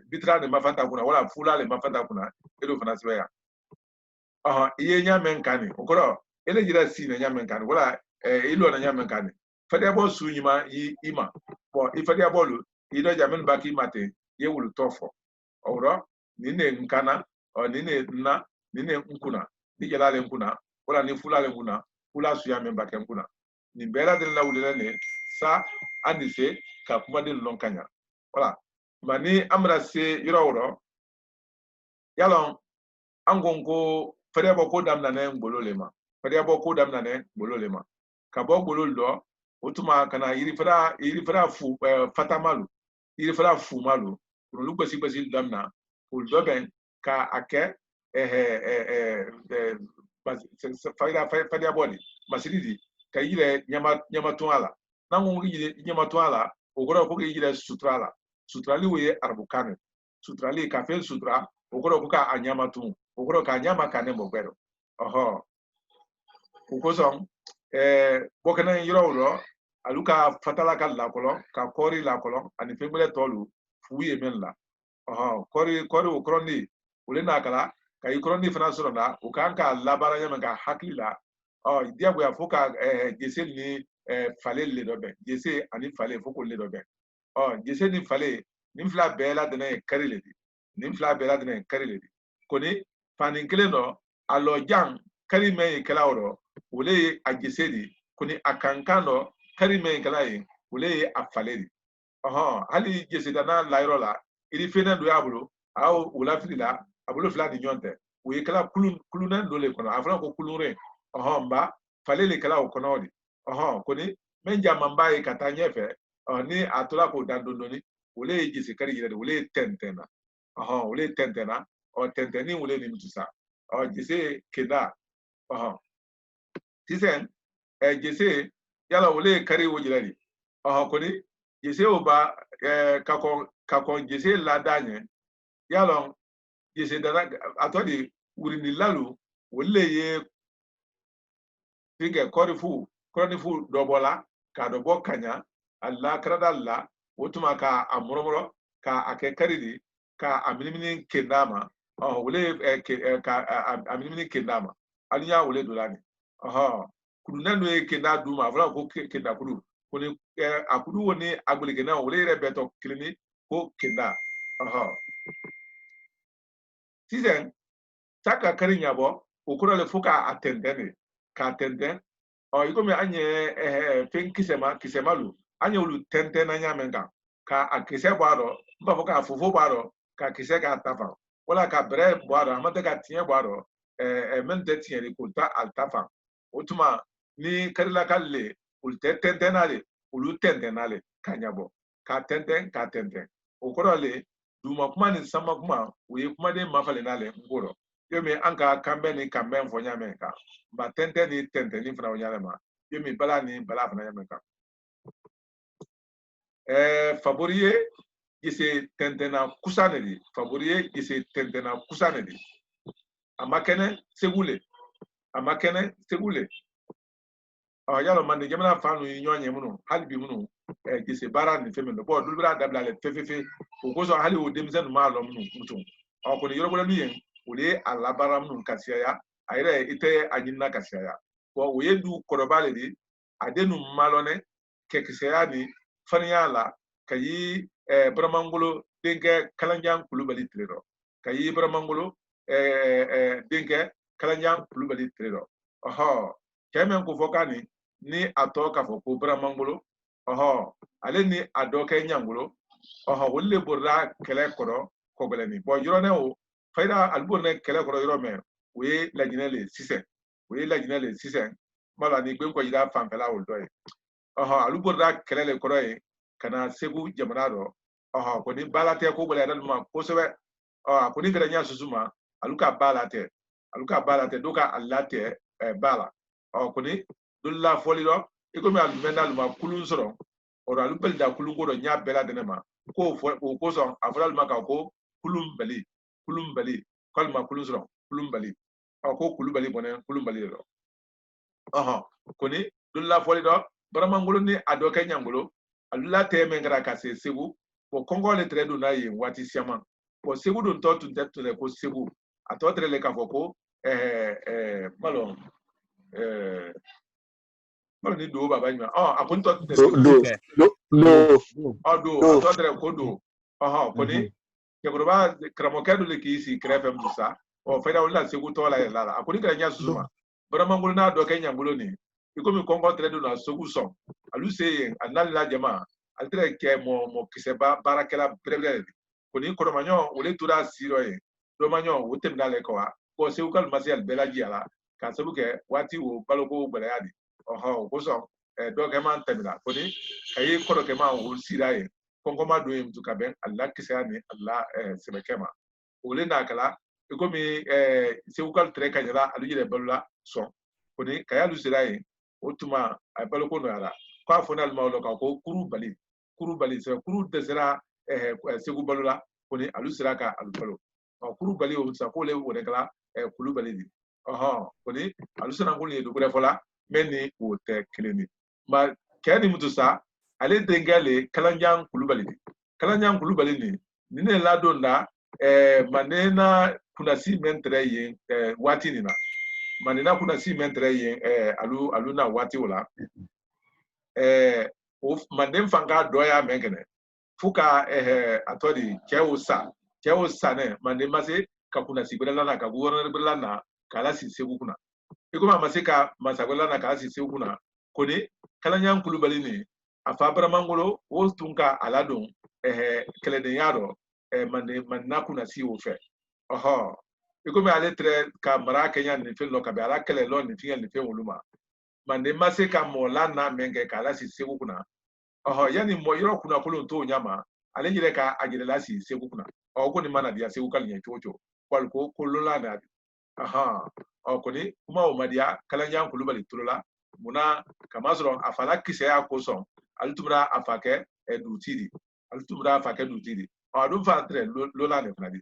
bitra ne mafanta kuna wala fula le mafanta kuna ido fana sibe ya iye nyamen kani okoro ele jira si na nyamen kani wala ilo na nyamen kani fadi abo su nyima ima bo ifadi abolu ido jamen baki mate ye wulu tofo oro nine nkana nine nna nine nkuna ni jalale nkuna wala ni fulale nkuna fula su yamen baki nkuna ni bela de la wulele ne sa anise ka kuma de lonkanya voilà mani amra se yoro yalon angongo fere boko damna ne ngbololema fere boko damna ne ngbololema ka bo gbololo otuma kana yiri fara fu fatamalu yiri fara fu malu lu basi damna ul doben ka ake faida body masiridi ka yire nyama tuala nangu yire nyama tuala ogoro ko yire sutrala sutrali we arbukane sutrali ka fel sutra ogoro ko ka anyama tu ogoro ka nyama ka ne mogero oho ukozon bokana yiro aluka fatala ka la kolon ka kori la kolon ani femele tolu fuye menla oho kori ukroni ulena kala ka ikroni fana sorona ukanka labara nyama ka hakila dia boya foka jese ni fale le dobe jese ani fale foko le dobe jese ni fale ni fla bela dene karile di ni fla bela dene karile di koni fanin kele no alo jang kari me kala oro ule a jese di koni akanka no kari me kala yi ule a fale di hali jese dana lairo la iri fena do yabulu aw ula filila abulo fla di nyonte we kala kuluna dole kono afra ko kulure mba falele kala okonodi koni menja mambaye katanye fe ni atula ko dandondoni ule jisi kari yire ule tentena ule tentena tenteni ule ni mtusa jisi keda tisen jisi yala ule kari wojirari koni jisi oba kakon jisi ladanye yala jisi dana atodi urini lalu ule ye Fige korifu dobola ka dobo kanya alla kradalla wotuma ka amuromoro ka akekaridi ka aminimini kendama wole ka aminimini kendama alinya wole dolani kudu nanu kenda duma vra ko kenda kudu koni akudu woni agbelege na wole rebeto klini ko kenda tizen taka karinya bo okoro le fuka atendene ka tenten ikomi anye fen kisemalu anye ulu tenten anya menga ka akise bwaro mbafo ka fofo bwaro ka kise ka tafa wala ka bre bwaro amate ka tie bwaro mente tie ri kulta altafa otuma ni karila kalle ul tentenale ulu tentenale kanyabo ka tenten okorole duma kuma ni sama kuma we kuma de mafale nale ngoro yomi anka kambe ni kambe mfonya menka ba tente ni fana onyale ma yomi bala ni bala fana menka favorier gise tente na kusanedi favorier gise tente na kusanedi amakene segule yalo mande jamana fanu nyonye muno halibi muno gise bara ni femendo bo dulbira dabla le fefefe ogozo hali o demzen ma lo muno mutum ko ni yoro yen ule alabara mun kasiya ayre ite anyina kasiya ko oyedu korobale di adenu malone kekisiya ni fanyala kayi bramangolo denke kalanjang kulubali trero kayi bramangolo denke kalanjang kulubali trero kemen ko fokani ni atoka foko bramangolo ale ni adoke nyangolo wolle borra kele koro ko beleni bo yorone o faida alborne kele koro yorome we lajinele sisen mala ni gben ko yida fanfela wol doy aluborda kele le koro e kana segu jamanado ko ni balate ko bele dal ma ko sebe ko ni ganya susuma aluka balate doka allate bala ko ni dulla folido e ko mi almendal ma kulun soro oro alubel da kulun godo nya bela denema ko so afral maka ko kulum bali kalma kulun soro kulum bali ko kulum bali bonen kulum bali do koni dulla folido baramangolo ni adoke nyangolo alula teme ngara kase segu ko kongole tredo na yi wati siama ko segu don to tun ko segu atotre le kafoko malo ni do baba nyima apunto do atotre ko do koni ke groba kramokedo le kisi krefem dusa faida wala segu to la akuni kanya suma baramangolo na adoke nyangolo ni ikomi kongo tredo na soguson alu se anali la jama altre ke mo kiseba barakela brebre koni koromanyo ole tura siro e domanyo wotem dale ko wa ko se ukal masial belaji ala ka sabuke wati wo baloko belayadi oho ko so do ke man temila koni kayi kodo ke man wo sira e kongo ma do yim tuka ben alla kisani alla sebekema ole na kala ikomi se ukal tre kanyala alu jire balula so koni kaya lu sira e otuma ay baloko no ala kwa fonal mawlo ka ko kuru bali se kuru desera segu balula koni alu sira ka alu balo kuru bali o sa ko le wona kala kulu bali di koni alu sira ko le do ko fola meni o te kileni ma kani mutu sa ale dengale kalanjang kulu bali ni nine la donda manena kuna si mentre yin wati ni na manena kuna si mentre yin alu na wati wala mandem fanga doya mengene fuka atodi cheo sa ne mandem mase ka kuna si bela na ka guvernor bela na kala si segu kuna ikuma masika masabela na kala si segu kuna koni kalanyang kulubali ni afabra mangolo o tunka aladon kelede yaro manna kuna si ofe ikuma ale tre ka mara kenya ni fel no ka be ala kele lo ni fiel ni fe woluma mande masika mola na menge kala si segu kuna yani mo yoro kuna kolo to nyama ale jire ka ajire la si segu kuna ko ni mana dia segu kalnya chocho kwal ko kolola na ko ni kuma o madia kalanya kulubali tulola muna kamazro afala kisaya ko son altumra afake dutiri dum fa tre lola ne fnadi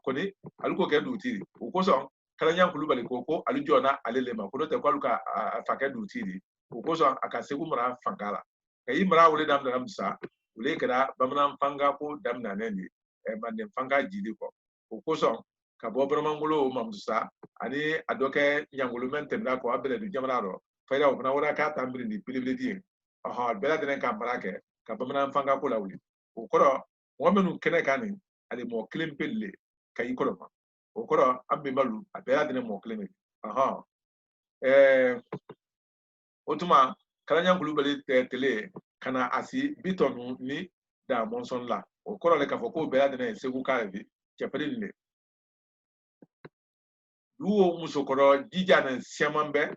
ko ni aluko ke dutiri ko son kalanya kulubali ko alujona alelema ko te kwaluka afake dutiri ko son akasegu mara fangala kayi mara wule dam dam sa wule kada bamnan fanga ko dam na ne manden fanga jidi ko son ka bo bramangulo mamdusa ani adoke nyangulu mentemda ko abele du jamraro fayda ko na wora ka tambiri ni pilibidi bela denen ka barake ka bamnan fanga ko lawli ko mo menu kene kani ali mo klimpelle kayi ko ma ko ambe malu abela denen mo klimi otuma kalanya ngulu tele kana asi bitonu ni da monson la ko le ka foko bela denen segu kalevi chepeli le luo musokoro dijana siamambe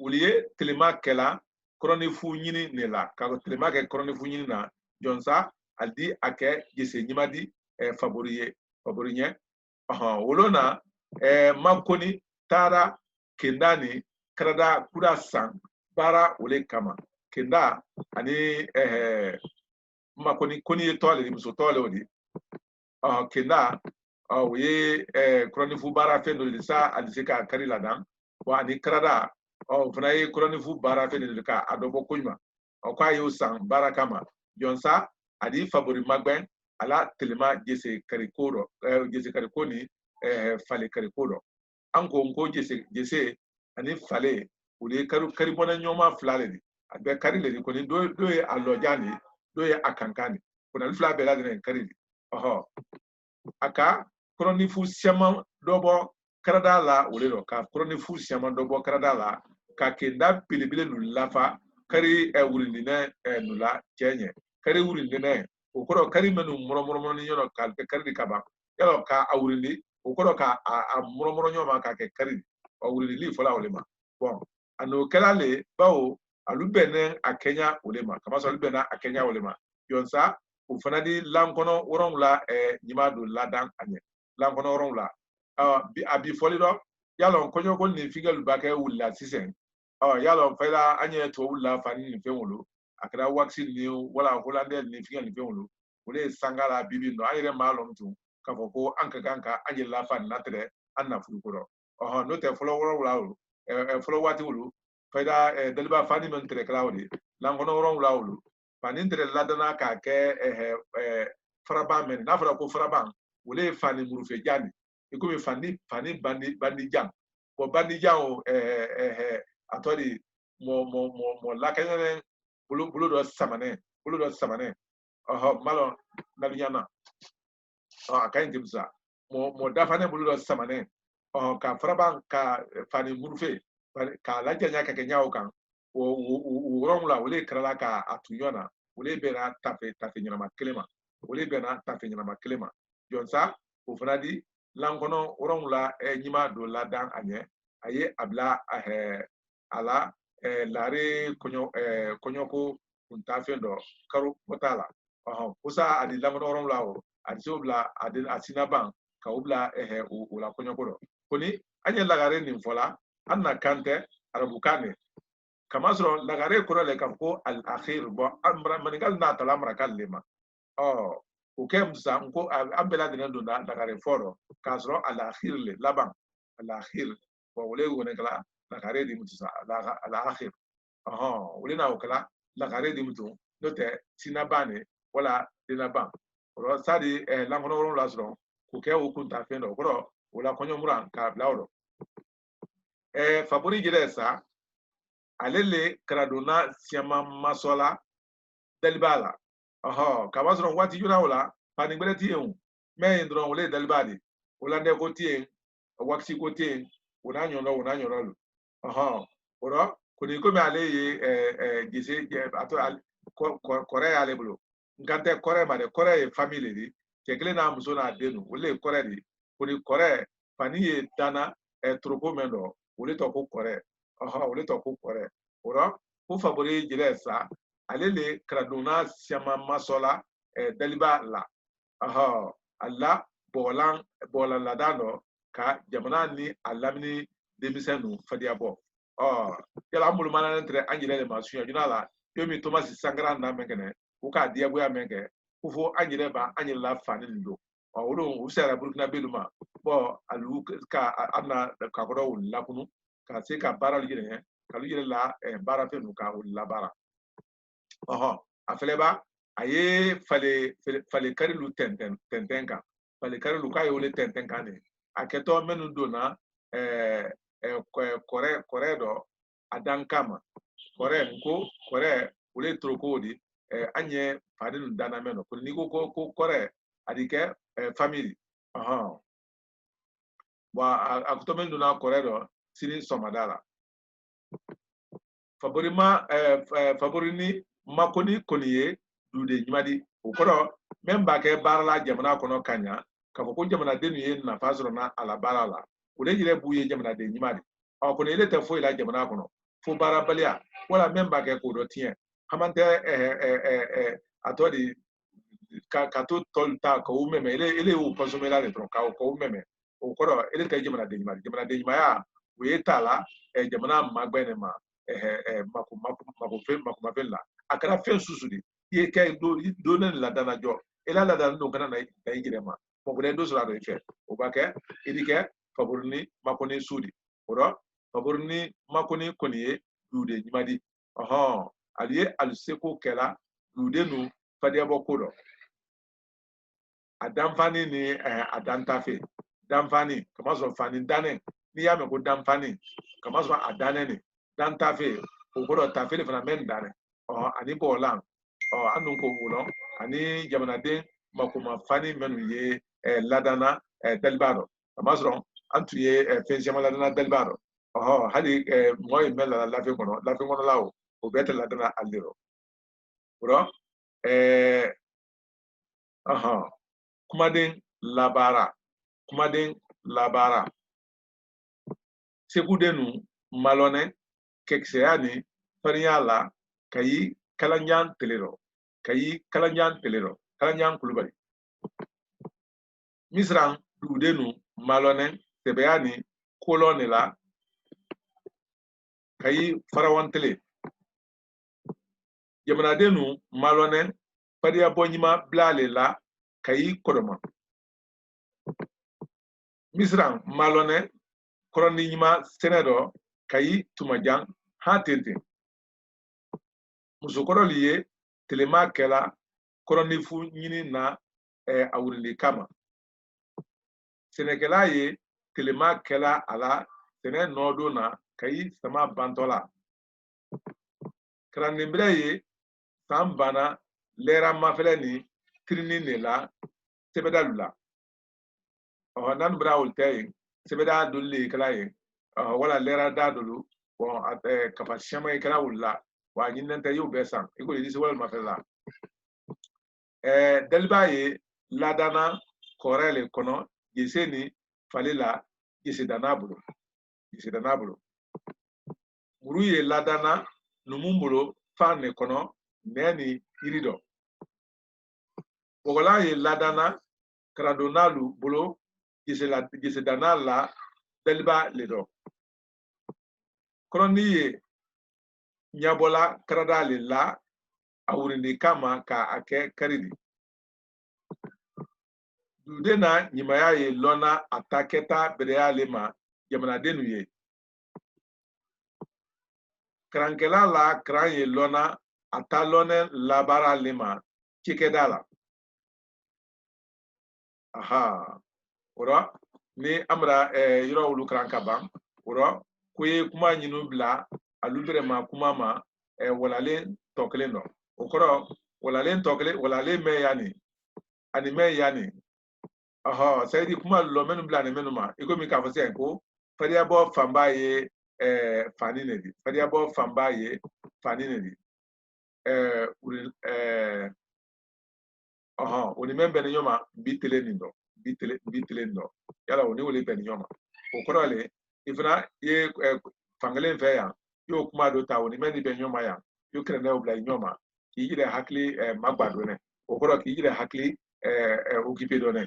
uliye telema kela kronifu nyini ne la ka telema ke kronifu nyini na jonsa aldi ake jese nyimadi favorinye wolona makoni tara kendani krada kuda sang bara ule kama kenda ani makoni koni tole muso tole odi kenda we kronifu bara fe no lisa alisika kari ladan wa ni krada funa ye kronifu bara fe no ka adobo kuima kwa yo sang bara kama jonsa adi favori magben ala telema jese karikoni fale karikoro anko nko jese ani fale ule karibona nyoma flale ni abe kari le ko ni do ye alojani do ye akankani kuna fla bela de kari aka kronifu siama dobo krada la ulero ka kronifu siama dobo krada la ka kenda pilibile nulafa kari wurindine nula chenye kari wurindine okoro kari menu muromuro ni yoro ka kari kaba yalo ka awurindi okoro ka muromuro nyoma ka ke kari awurindi li fola ulema bon ano kelale bawo alubene akenya ulema kama so alubena akenya ulema yonsa ufanadi lankono worongla nyimadu ladan anye lankono worongla abi folido yalo konyo ko ni figalu bake wulla sisen yalo fela anye to wulla fani ni fenwulu akra vaccine ni wala holande ni figal ni fenwulu wole sangala bibi no ayre malom tu kafo ko anka ganka anye la fan natre anna fukuro no te folo worongla folo wati wulu fela daliba fani men tre klawdi lankono worongla wulu fanintre ladana ka ke faraba men na fara ko faraba wole fani murufe jani ikumi fani bandi jang ko bandi jang atori mo lakene bulu do samane malo nabiana akain timsa mo dafane bulu do samane ka faraba ka fani murufe ka la janya ka kenya o kan o ron la wole krala ka atuyona wole bena tafe nyama kelema wole bena tafe nyama kelema jonsa o fradi lankono ron la nyima do la dan anye aye abla ala lare konyoko untafendo karu potala kusa adi lankono ron la o adi sobla adi asina ban ka ubla o la konyoko do koni anye lagare nin fola anna kante arabukane kamasro lagare kuro le kamko al akhir bo amra manigal na tala amra kallema o kem sa nko ambela de ndunda lagare foro kasro al akhir le laban al akhir bo wole wona kala lagare di mutusa al akhir wole na okala lagare di mutu note sinabane wala dinaban ro sadi langono ron lasro ko ke o kunta fendo ko wala konyo muran ka blawdo Faburi Giresa, alele kradona siama masola dalibala. Kabasron wati yuna ola, panigbeleti yon, me indron ole dalibadi, olande kotien, waxi kotien, unanyoro. Oro, kuni kome ale ye gise ato kore ale bulu. Nkante kore made kore family di, kekele na muso na denu, ole kore di, kuni kore pani ye dana tropo mendo. Wole to ko kore wole to ko kore ora ko Faburi Giresa alele kradona siama masola daliba la alla bolan ladano ka jamana ni alamni demisenu fadiabo yala mbulu mana entre anjile le masuya junala yomi Thomas Sankara na mengene ko ka diabo ya menge ko fo anjile ba anjile la fani ndo wolo usara Burkina Beluma bo alu ka anna ka ko la kunu ka se ka bara ligire ka ligire la bara fe nu ka la bara afeleba aye fale kari lu tentenka fale kari lu ka yole tentenka ne aketo menu dona kore do adankama kore ule trokodi anye fadin dana meno ko ni ko kore adike family wa akutomen dona kore do sini somadala Faburini makoni koniye dude nyimadi ukoro memba ke barala jamana kono kanya ka ko jamana denu ye na fasoro na ala barala ule jire buye jamana de nyimadi kono ile te fo ila jamana kono fo bara balia wala memba ke ko do tien hamante atodi ka to tolta ko umeme ile u consomela le tron ka ko umeme ukoro ile te jamana de nyimaya we tala jamana magbene ma makumafela akara fen susudi ye kay do nen la dana jo ela la dana no kana na ingirema mo ko do sura do fe o bake idike Faburini makoni sudi oro Faburini makoni koniye dude nyimadi aliye alseko kela dude nu fadia bokodo adamfani ni adantafe damfani kama so fani dane ni ya me ko damfani kama so adane ni dan tafe okoro tafe le fana men dane ani bolan anu ko wuno ani jamana de makuma fani menu ye ladana dalbaro amasron antu ye fenjama ladana dalbaro hali moy mel la fe kono lawo o beta ladana aldiro bro kumaden labara sekudenu malone kekseyani fariala kayi kalanjan kulubali misran dudenu malonen tebeyani kolone la kayi farawantele jamanadenu malonen fariya bonyima blale la kayi kodoma misran malonen koroni nyima senedo kayi tumajan hatente musokoro liye telema kela koronifu nyini na awurili kama senekela ye telema kela ala sene nodo na kayi sama bantola kranimbre ye sambana lera mafele ni trini nela sebedalula nan bra ulte sebeda dulle kala ye wala lera dadulu bon kapasiyama ikara wula wa nyinente yo besan iko yidi se wala mafela daliba ye ladana korele kono yeseni falela yesedanabulu muru ye ladana numumbulo fane kono neni irido bogola ye ladana kradonalu bulo yesedanala daliba ledo kroni ye nyabola kradale la awurindi kama ka ake karidi dudena nyimaya ye lona ataketa bereale ma jamana denu ye krankela la kran ye lona atalone labara lema chikedala aha ora ni amra yoro ulu kranka bam ora kuye kuma nyinu bla alubere ma kuma ma walale tokle no okoro walale tokle walale me yani ani me yani aha sayidi kuma lo menu bla ne menu ma iko mi ka fo se ko fadia bo famba ye fani nedi fadia bo famba ye fani nedi aha oni membe ne nyoma bitele nindo bitele ndo yala oni wole ben nyoma okoro le ifna ye fangale fe ya yo kuma do ta oni meni ben nyoma ya yo kre na obla nyoma ki yire hakli magbado ne okoro ki yire hakli okipe do ne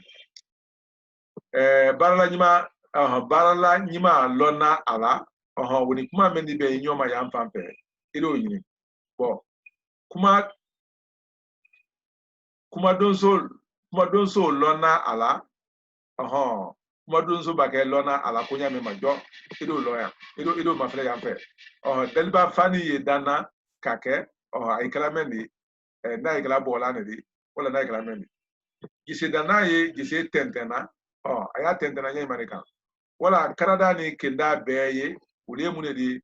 barala nyima lona ala woni kuma meni be nyoma ya mpampe ilo yini bo kuma donso lona ala kuma donso ba ke lona ala kunya me majo ilo loya ilo mafle ya mpe deliba fani ye dana kake aikala mendi na aikala bola ne di wala na aikala mendi gise dana ye gise tentena aya tentena nyai manika wala Canada ni kenda beye ule mune di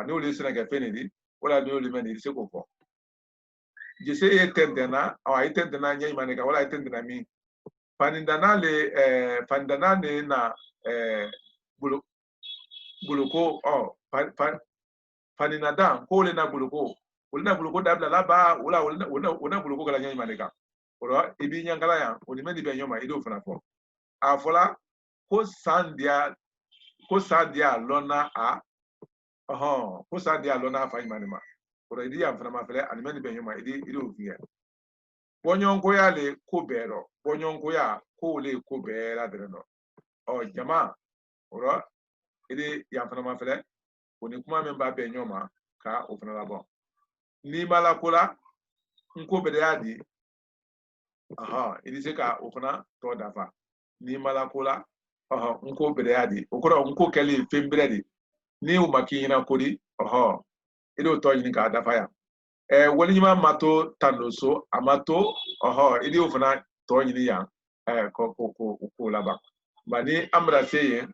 ni ule sina ke feni di wala ni ule mendi se koko gise ye tentena ay tentena nyai manika wala ay tentena mi fanindana ne na buluko faninada ko le na buluko dabla laba wala buluko kala nyai manika oro ibi nyangala ya onimendi be nyoma ido fana fo afola ko sandia lona ko sandia lona fa imanima oro idi ya fana mafele animendi be nyoma idi ofia bonyonko ya le ko bero bonyonko ya ko le ko bera dreno jama oro idi ya fana mafele oni kuma memba be nyoma ka ofana labo ni malakola nko bede adi idi se ka ofana to dafa ni malakola nko bede adi okoro nko kele fembredi ni o makina kodi idi to yin ka dafa ya wali nyima mato tanoso amato idi ofana to yin ya ko laba bani amra seye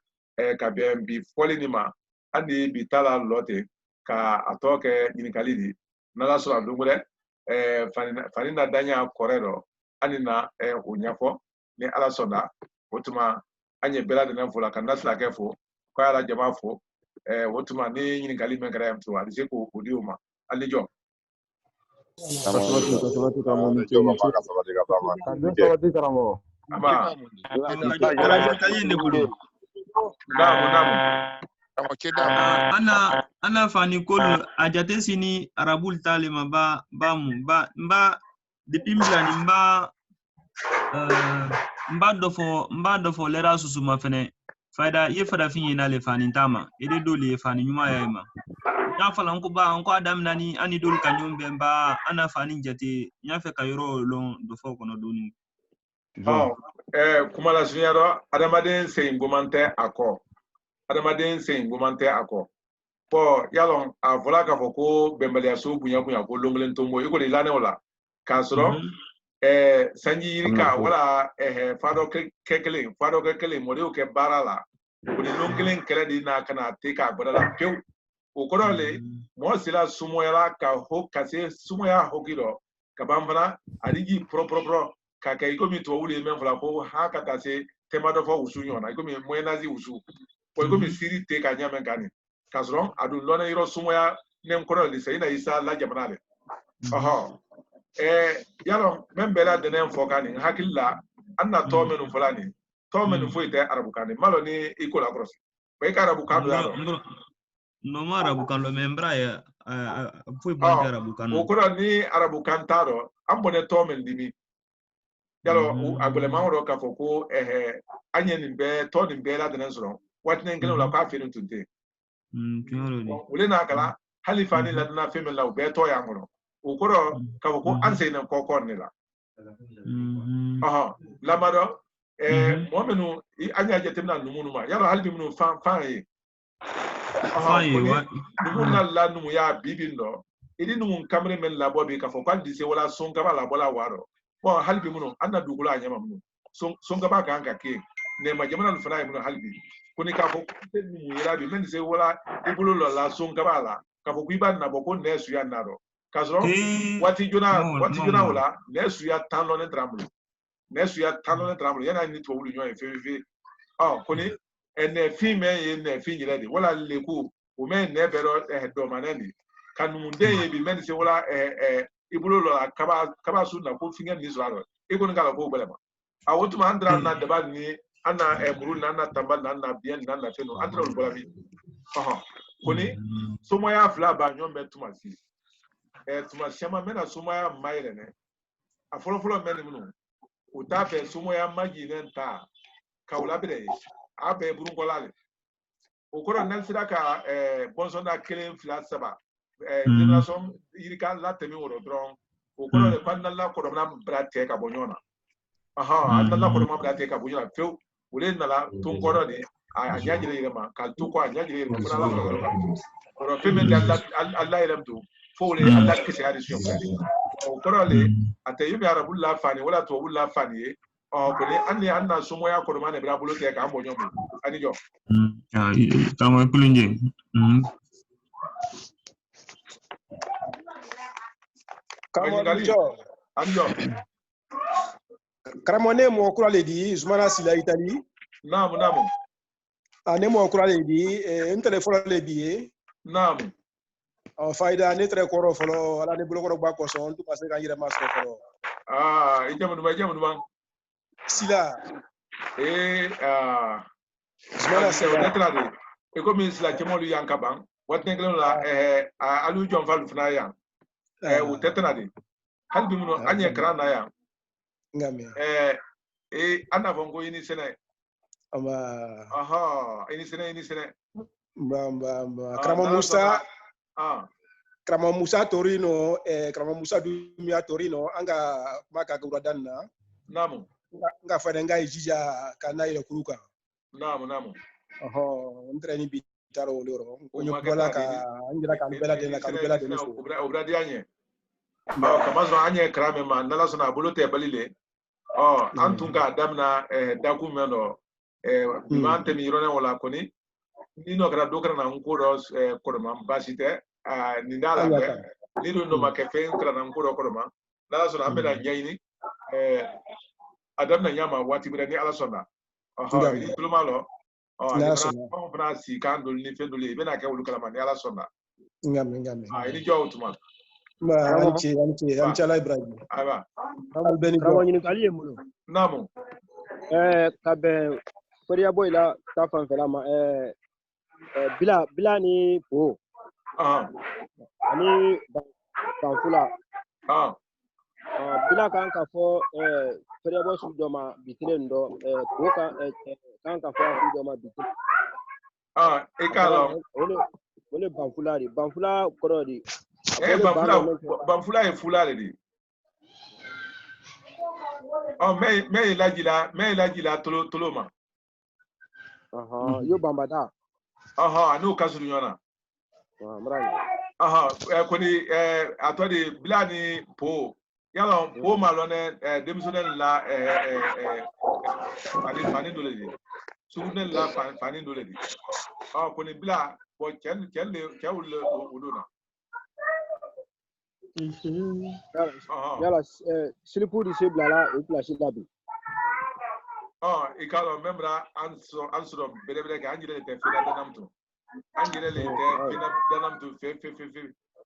ka bi foli ni ma andi bitala lote ka atoke yin kalidi nala so abdumure fanina danya korero anina unyafo ni ala sonda wotuma anye bela de nanfola kan nasla kefo ko ala jama fo wotuma ni yin kali men kara mtu ali seko odioma alijo Kasabati kamo ni chini kasabati kamo ama ala tayi ne bulu namu ana fani kolu ajate sini arabul talima ba depuis mblani mba dofo lera susuma fene faida ye fada finye na le fani tama ede dole fani nyuma ya ima nya fala nko adam nani ani dol kanyombe mba ana fani jate nya fe kayoro lon dofo kono doni kuma la sunyaro adamaden se ngomante ako po yalon avola ka foko bembelia so bunya ko longlen tombo iko le lane wala kasro sanji yirika wala fado kekele modeo ke barala ko ni longlen kele di na kana te ka bodala pew o korole mo sila sumoyala ka ho kase sumoya hokiro ka bambana adigi pro ka iko mi to wule men fala ko ha ka kase tema do fo usu nyona iko mi moyenazi usu ko iko mi siri te ka nyamen kani kasron adu lona yiro sumoya nem kono li sayna isa la jamanale yalo membela de nem fokani hakilla anna to menu fulani to menu foite arabu kani malo ni ikola cross be ka arabu kanu yalo no ma arabu kan lo membra ya foi bon arabu kan o kono ni arabu kan taro ambone to men dimi yalo agole mawro ka foko anye ni be to ni be la de nensoro watne ngelo la ka finu tunte wule na kala halifani la na femi la be to ya ngoro o koro ka foko anse na ko ni la lamado momenu anya jetemna numunu ma yalo halbi munu fan numuna la numu ya bibindo idi numu kamre men la bobi ka foko dise wala son ka la bola waro bon halbi munu anna dugula nyama munu son ka ba ka ke ne ma jamana fana munu halbi kuni ka foko numu yirabi men dise wala ibulo la son ka la ka foko iba na boko ne su ya naro kasro wati jona wala ne su ya tanlo ne dramlu yana ni to wulu nyoy fe kuni ene fi me ye ne fi nyiredi wala leku o me ne bero do manani kanu de ye bi men se wala ibulo lo kaba su na ko finga ni zwaro e kuni kala ko belema a wotu ma andra na deba ni ana muru na na tamba na bien na feno andra lo bola bi kuni somoya fla ba nyombe tumasi tumashama mena somoya maire ne a folo meni munu utape sumoya magine nta kaula bire abe burungolale okoro nansira ka bonsonda kelen fila saba generation yirika la temi woro dron okoro le pandalla ko na brate ka bonyona andalla ko ma brate ka bonyona feu ule nala tungoro ni anyajire yema kal tu ko anyajire yema na la ko feme Allah ilamtu fo le Allah kisi hadisi okoro le ate yumi arabulla fani wala to bulla fani ko le anni anna sumoya ko mane bra bulo te ka ambo nyomo ani jo tamo kulunje anjo karamone mo kura le di zumana sila Italie namu ane mo kura le di en telephone le di namu faida ne tre koro folo ala ne bulo koro ba ko so on tu passe ka yira maso folo jamu ba sila zumana sila netrade e ko min sila kemolu yankaban watne ngelo la alu jon falu fna ya o tetanade halbi muno anye krana ya ngame ana vongo ini sene ini sene ba Krama Musa Torino Krama Musa Dumia Torino anga maka guradanna namu nga fadenga ijija kana ile kuruka namu entreni bitaro loro konyo bola ka angira kan bela de no obradi anye kamazo anye krame ma nala sona bolote balile antunga damna dakumeno bimante mi rone wala koni nino kra dokra na nkoro koroma basite ni dala be nino no makefe kra na nkoro koroma nala sona amela nyaini adam na nyama wati bira ni ala sona ni tulumalo nala sona bra si kandol ni fendole be na ke wulu kala man ala sona ngame ni jo utuma ma anchi ala Ibrahim aba amu beni Krama ni kali emulo namu kabe Korea boy la ta fan fela ma bila ni po ani banfula bila kan ka fo Korea boy su do ma bitire ndo po kan ka fo su do ma bitire e kala wole banfula koro di banfula e fulale di me lajila toloma yo bambada anu kasuru nyona koni atodi blani po yalo po malone demissionel la fani dole di sugunel la fani dole di koni bla bo ken le kewul uduna yala silipu di sebla la e place labi ikalo membra ansoro bele ka anjire te fila de namto angele le te fina danam to fe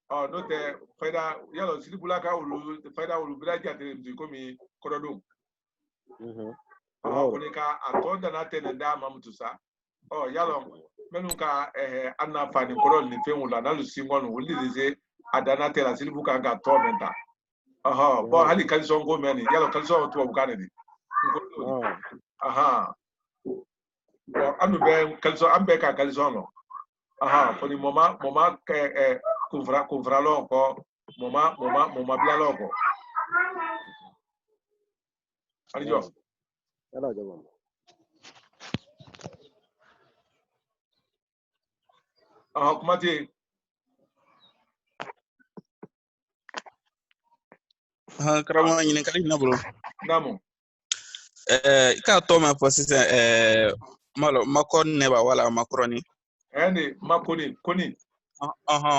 oh no te faida yalo silibula ka ulu faida ulu bira jate mtu komi korodum oh konika atonda na tene ndama mtu sa oh yalo menuka anna fani korol ni femula na lusingon wuli dize adana tela silibuka ga tormenta aha bo hali kalson go meni yalo kalson to bukane di aha bo anu be kalson ambe ka kalson no aha koni moma kuvra loko moma bia loko alijo ala jaba aha kumati Karama nyine kali na bro. namo Ka to ma posisa malo makon neba wala makroni. ene makoni koni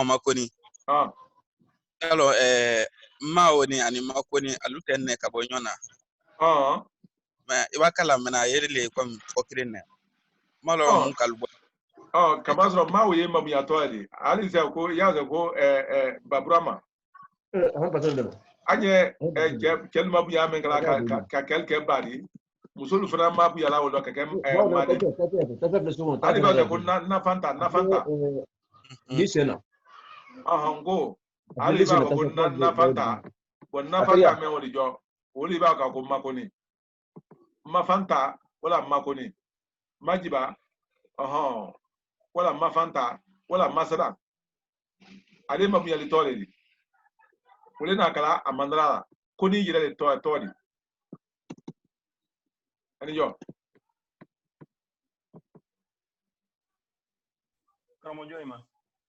Makoni. Alors maoni ani makoni alutenne ka bonyona. Mais iba kala mena yerele comme fokirene. Malo mun kalbo. Kabasro mawe mamu ya toali ali se ko ya ze ko babrama anye kel mabu ya mengala ka kel bari musulu fana mabu ya lawo ka kem mali ali ba ko na fanta Listen. ngo ali ba ko na fanta me woni jo oli ba ka ko makoni ma fanta wala makoni majiba wala mafanta wala masada ale mamu ya litole wole na kala amandra koni yira le todi ani yo kamo joyma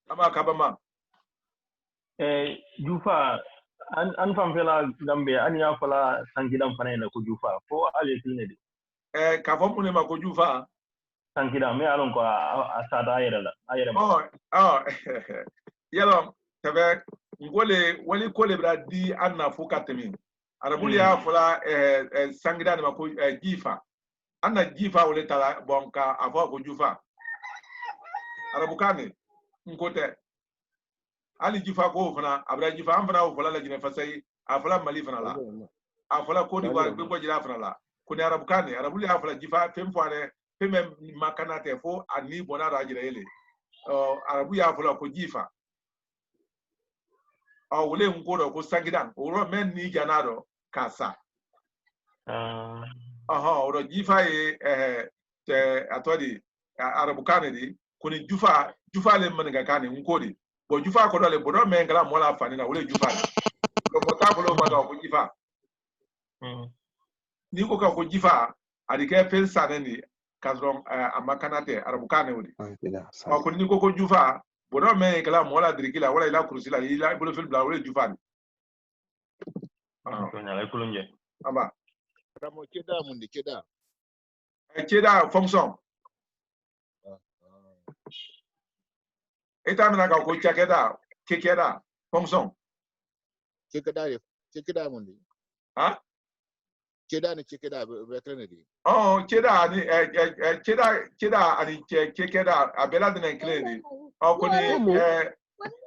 ama kabama jufa an fam fela gambe an ya fala sangidan fanayna ko jufa ko ale tine de ka fam ne ma ko jufa sankida me alon ko asada ayere yalo tabe ngole wali kole bra di anna fuka temi arabuli ya fula sangida ne mako jifa anna jifa wole tala bonka afo ko jufa arabukane ngote ali jifa ko fana abra jifa amfana ko fala la jine fasai afala mali fana la afala ko di war be ko jira fana la ko ne arabukane arabuli ya fala jifa femfoane peme makana te fo ani bona rajira ele arabu ya fula ko jifa wole ngoro ko sangidan oro men ni janado kasa oro jifa te atodi arabu kanedi kuni jufa le manga kani ngodi bo jufa ko dole bodo men ngala mola fani na wole jufa ko bota ko lo maga ko jifa ni ko ka ko jifa adike pensa neni kazron amakanate arabukane wodi ko ni ko jufa bodo me kala mola dirikila wala ila kurusila ila bolo fil bla wala jufa to nyala kulunje aba Ramo keda mundi keda fonction eta mina ka ko chakeda kekeda fonction keda mundi Keda ni keda veterinary. Keda ni keda ani keda abela de n'encledi. Ko ni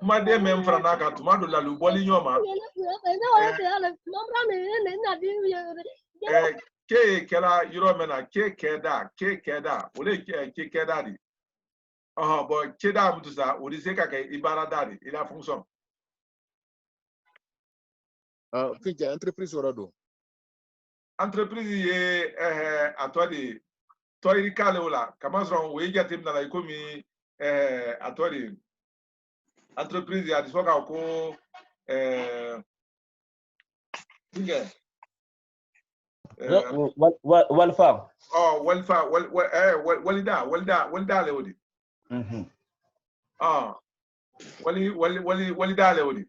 made mem frana ka tumado la luboli nyoma. Ke kela euro mena ke keda ole ke keda di. Bo keda mutusa odise ka ke ibara dadi ila fonction. Finja entreprise orado. Entreprise ye atwadi toiri kale ola kamazron we jatim na ikomi atwadi entreprise ya disoka ko dinge welfare welda le odi wali da le odi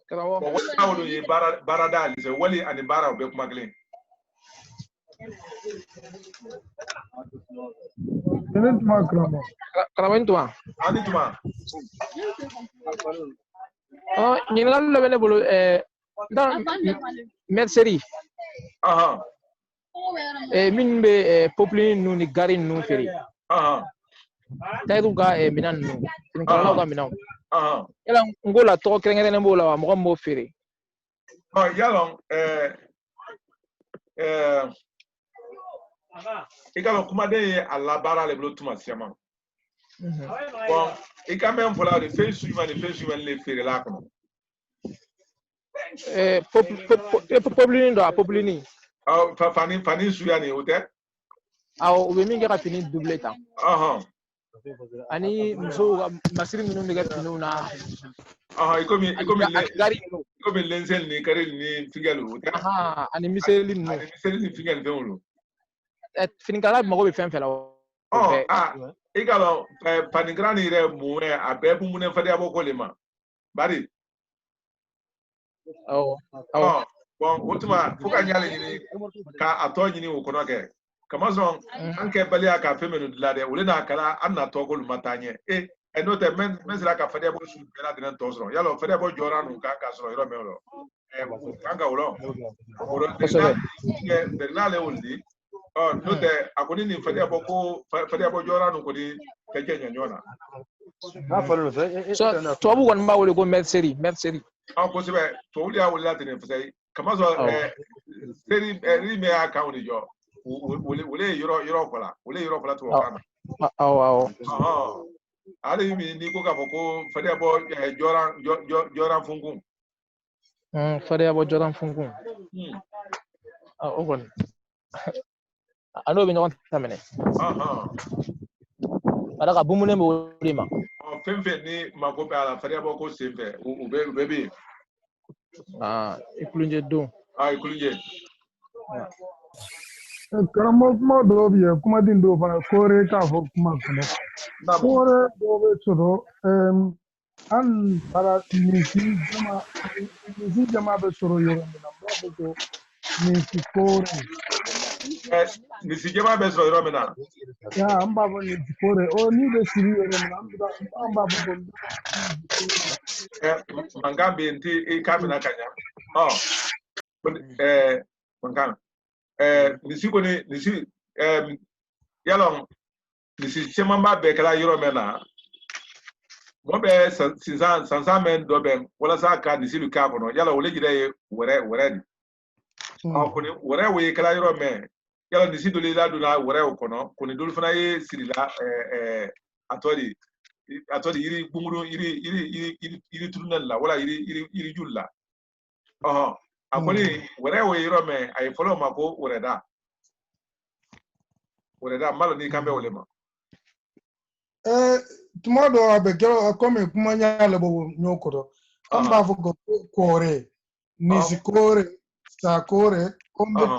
Karawo. Wala ye barada se wali ani bara be kuma glen. Karawo Ani tuma. Ni ngal lo bele bulu dans mercerie. min be populi nu ni gari nu feri tayru ga minan nu tin kala ga minan yala ngola to krengere ne bola wa mo mo feri yalong ikalo kuma de alabara le blo tuma siama bon ikame mfola de Facebook le feri la kono populi ndo populi ni fani suya ni hotel aw be min ga fini double temps ani mso masiri minu ne ga fini na ikomi lenzel ni karel ni figalu hotel ani miseli no ni figal dewlo fini kala mago be fen fela igalo panigrani re muwe abebu munen fadi aboko lema bari bon utuma fuka nyale ni ka ato nyini ukono ke kama son anke balia ka femenu dilade ulena kala anna togol matanye enote mesra ka fadi abo su bela dinan tosro yalo fadi abo joranu ka sro yoro melo kanga ulo de nale uldi note akoni ni fadi abo ko fadi abo joranu ko di keke nyona so to bu won mawle go mercery ko sebe to uli a wala tene fsai kama so seri rime account jo ule yoro kola to kana ale mi ni ko ka boko fade abo joran fungun fade abo joran fungun o gon ano be non tamene ada ka bumune mo lima femfe ni magobe ala fade abo ko semfe ube ikulunje do ikulunje karamo kuma do biye kuma din do fana kore ka fo kuma kono kore do be soro an para nisi jama be soro yoro mina ba ko nisi kore nisi jama be soro yoro mina ya an ba bo nisi kore o ni be siri yoro mina an ba bo mangambe nti kamina kanya mangana nisi ko ni nisi yalong nisi chemamba be kala yoro mena mo be sansa men do ben wala sa ka nisi lu ka kono yala wole jide were ni ko ni were we kala yoro me yala nisi do le la do na were kono ko ni do fana ye sirila atori iri bumuru iri turunal la wala iri julla akoni were we yoro me ay follow mako wereda malo ni kambe olema tumodo abegero akome kumanya lebo nyokoro amba fugo kore nisi kore sa kore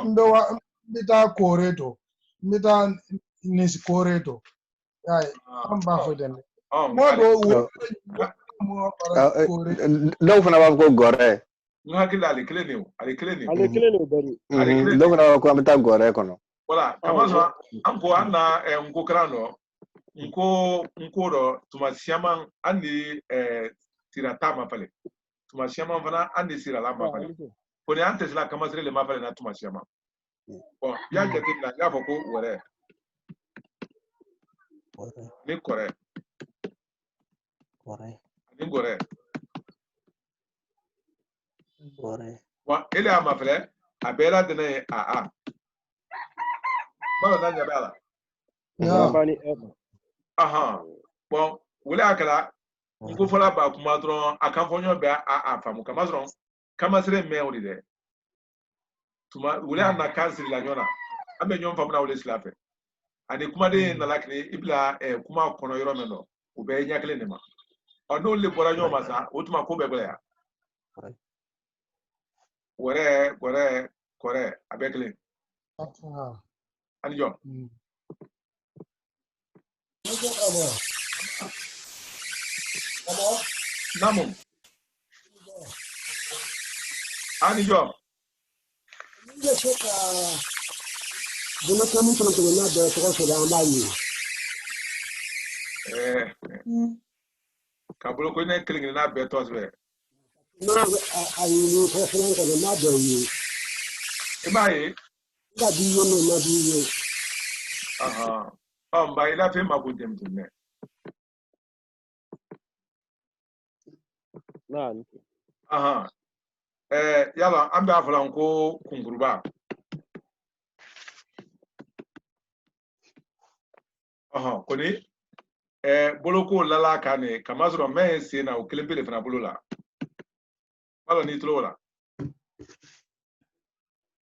mbewa mbita kore to mbita nisi kore to ai amba foden modo lo fana ba ko gore ngakila ale kile ni bari lo fana ba ko amta gore kono wala kamazo anko anna nko krano nko do tumasiama andi tiratama pale tumasiama fana andi sirala mapale pone antes la kamasre le mapale na tumasiama bon ya gete na ya foko wore ni kore ni gore wa ele amafle abela dene malo na nyabela bon wole akala nko fola ba kuma dron akan fonyo be famu kama dron kama sere me wori de tuma wole na cancel la nyona ambe nyom famu na wole slafe ani kuma de na lakni ibla kuma kono yoro meno ube nyakle ne ma ono le bora nyoma sa otuma ko be ya kore abekle ani jo namu ani jo Dona kami kalau tu nak dah terus sudah ambil. Kabulo ko ne kling na betos be. Na ayi ni ko flan ko na do yi. E mai Nga biyo no na biyo. Mba ila fe makujem tunne. Naam. Yala ambe afulan ko kunguruba. Koni boloko lala kane kamazro men sena o kelembe le fana bolola. Wala ni trola.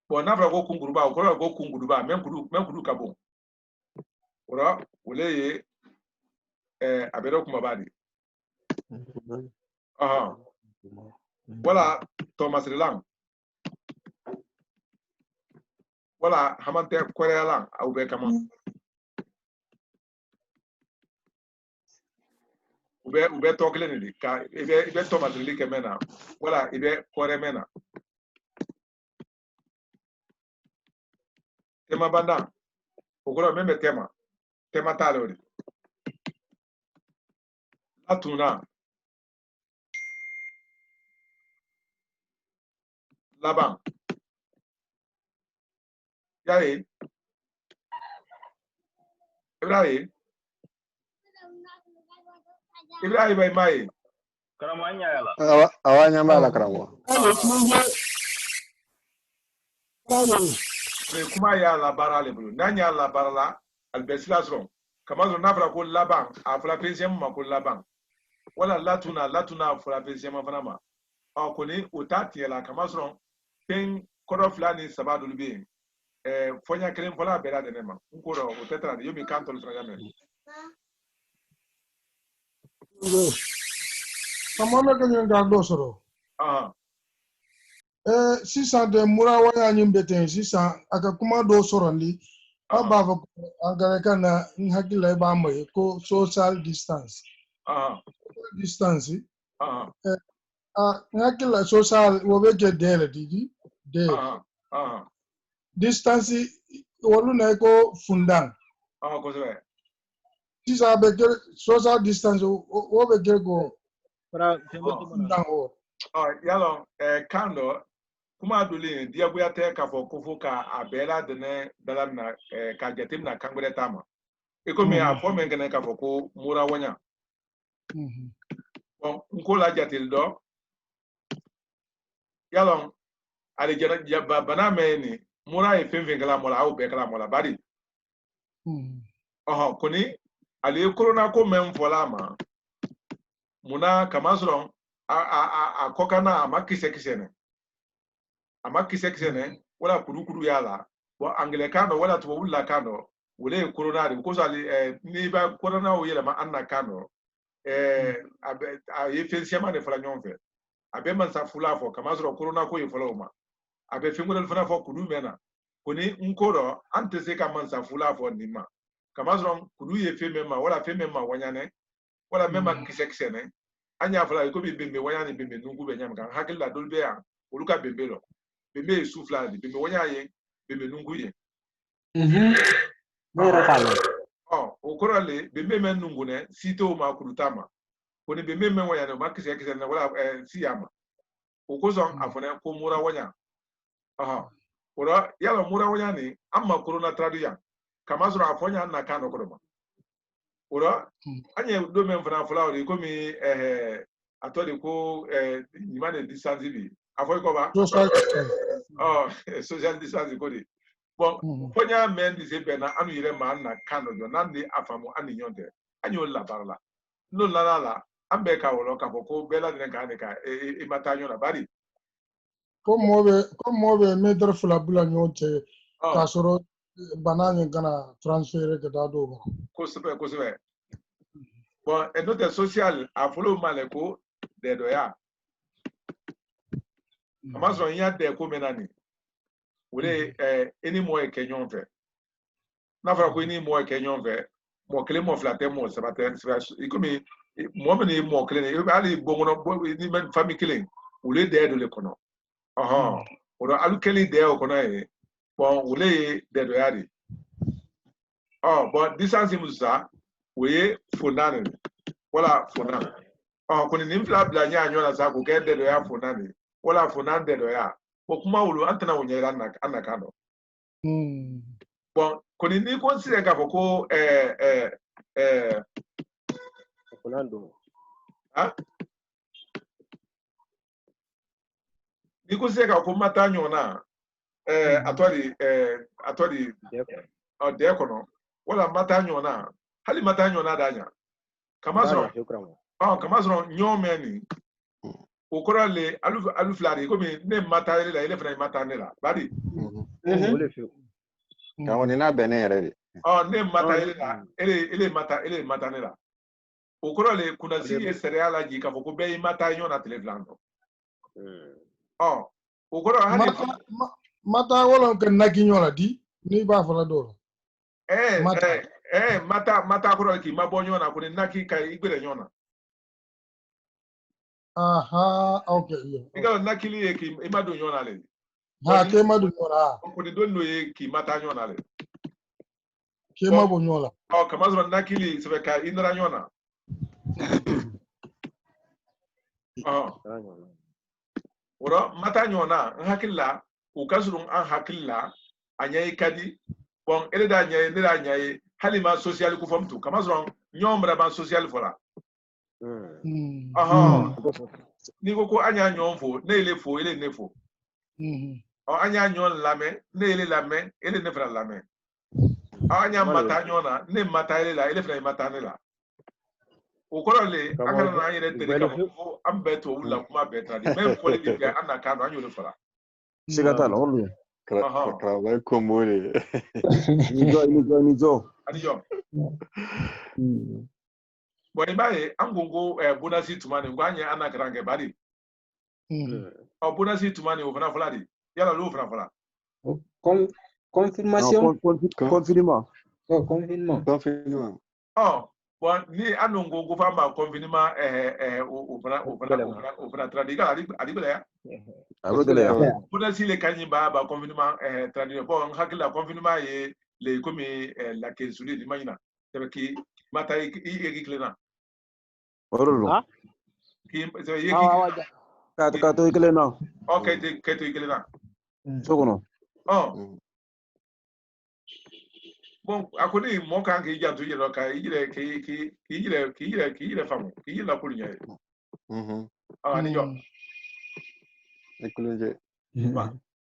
Bon na fala ko kunguruba o ko ko kunguruba men kudu kabo. Ora oleye abero kuma badi. Wala Thomas Lang. Wala hamante Korea Lang au be kama. Ube tokle ni ka ibe Thomas Lang kemena. Wala ibe Korea mena. Tema banda. Okoro meme tema talo. Atuna. Laban. Yaye. Ibrahim by mai. Karamanya yala. Awanya mala karamo. Kuma ya la barale bulu. Nanya la barala albesilasron. Kamazo nafra ko laban afla pension ma ko laban. Wala latuna afla pension ma fanama. Koni utati la kamazron pen kodo flani sabadul bi. Fonya kelen fola bela de nema. Nkoro utetra yomi kanto le trajame. Kamana kanyo ngado soro. Sisan de mura waya nyimbete sisan akakuma do soro ndi aba angare kana nhakila ba mai ko social distance. Distance. Nhakila social wobeke dele digi de. Distance wolu na ko fundan. Ko se. Sisan be social distance wobeke go fundan o. Yalo kando kuma duli dia buya te ka fo kufu ka abela dene dalam na ka jetim na kangure tama iko me afo men gene ka fo ko mura wonya bon nko la jatil do yalo ali jara bana me ni mura e fenfen kala mola au be kala mola bari koni ali corona ko men fola ma muna kamasron a kokana amakise kisene wala kudu yala bo anglikano wala to wulla kano wala corona de ko sali ni ba corona o yela ma anna kano a yefensiama de fala nyonfe abe man sa fula fo kamasro corona ko yefolo ma abe fingol fana fo kudu mena koni nkoro ante se ka man sa fula fo nima kamasro kudu yefeme ma wala feme ma wanyane wala mema kisene anya fala ko bimbe wanyane bimbe nungu be nyam kan hakilla dolbe ya oluka bimbe lo bimbe sufla di bimbe wanyaye bimbe nungu ye Mero kala. Okorale bimbe men nungu ne sito ma kurutama koni bimbe men wanyane ma kisene na wala siyama okozon afone ko mura wanya ora yala mura wanyane amma corona traduya kamazro afonya na kano kodoma ora anye do men fana fula ko mi atode ko nimane distance bi afoy ko ba social distance ko di bon fonya men di se bena anu yire ma na kano do nandi afamu ani nyonde anyo la barla no la ambe ka wolo ka ko bela de ka ne ka e matanyo na bari ko mobe medar fula bula nyonte ka soro bananye gana transfert ke da do ko sebe bon et notre social a follow maleko de doya amazo nya de ko menani wole any more kenyon fe na fra ko any more kenyon fe mo kle mo flatter mo sabater ikomi mo meni mo kle ni ali bongono ni men family killing wole de do le kono oro alu kele de o kono e bon wole de doya di but distance musa we fonane wala fonane kuni nimfla bla nya anyo na sa ko ke de doya fonane wala fonane de doya ko kuma wulu antana wonyera annakano Bon, koni ni consider ka ko Fernando. Ah? Ni consider ka ko mata nyona atwali de kono wala mata nyona hali mata nyona danya kamazro kamazro nyomeni okorale alu flari ko mi ne mata ile ile fana mata ne la badi Kawo ni na bene rede. Ne mata ile la ile mata ne la okorale kuna si cereala ji ka ko be mata nyona teleflando okoro hali mata wala ke naki nyola di ni ba fala do mata ko ki mabo nyona ko naki kai igbere nyona aha okay ika nakili ki imado nyona le ha ke madu nyona ko ni don no ki mata nyona le ke mabo nyola kamazro nakili sebe ka indra nyona ora mata nyona hakilla ukazurun an hakilla anyai kadi bon ele da nyai ne da nyai halima social ku famtu kamazron nyomra ban social fola ni ko anya nyomfo ne ile fo ile nefo anya nyon lame ne ile lame ile ne fra lame anya mata nyona ne mata ile fra mata ne la okorole akana na yere tele ka fo ambeto ula kuma betra di même pour les gars anaka no anyo le fala Sigata la onlu. Kra komore. Nizo. Adijo. Boni bae angongo bonasi tumani ngwanye anakara nge badi. Bonasi tumani ofana fala di. Yala lo ofana fala. Confirmation. Confinement. Confinement. Bon ni anongo go fama confinement ofana tradiga adibele ya. Bonasi le kanyiba ba confinement tradiga bon hakila confinement ye le comme la kesuli di manina. C'est qui mata i klena. Orolo. Ki so ye Ka to klena. Okay, ke to klena. Sokono. Bon, akoni mo kan ke jantu ye no ka ijire famu. Ki ila kulinya. Ani yo. Ekuluje.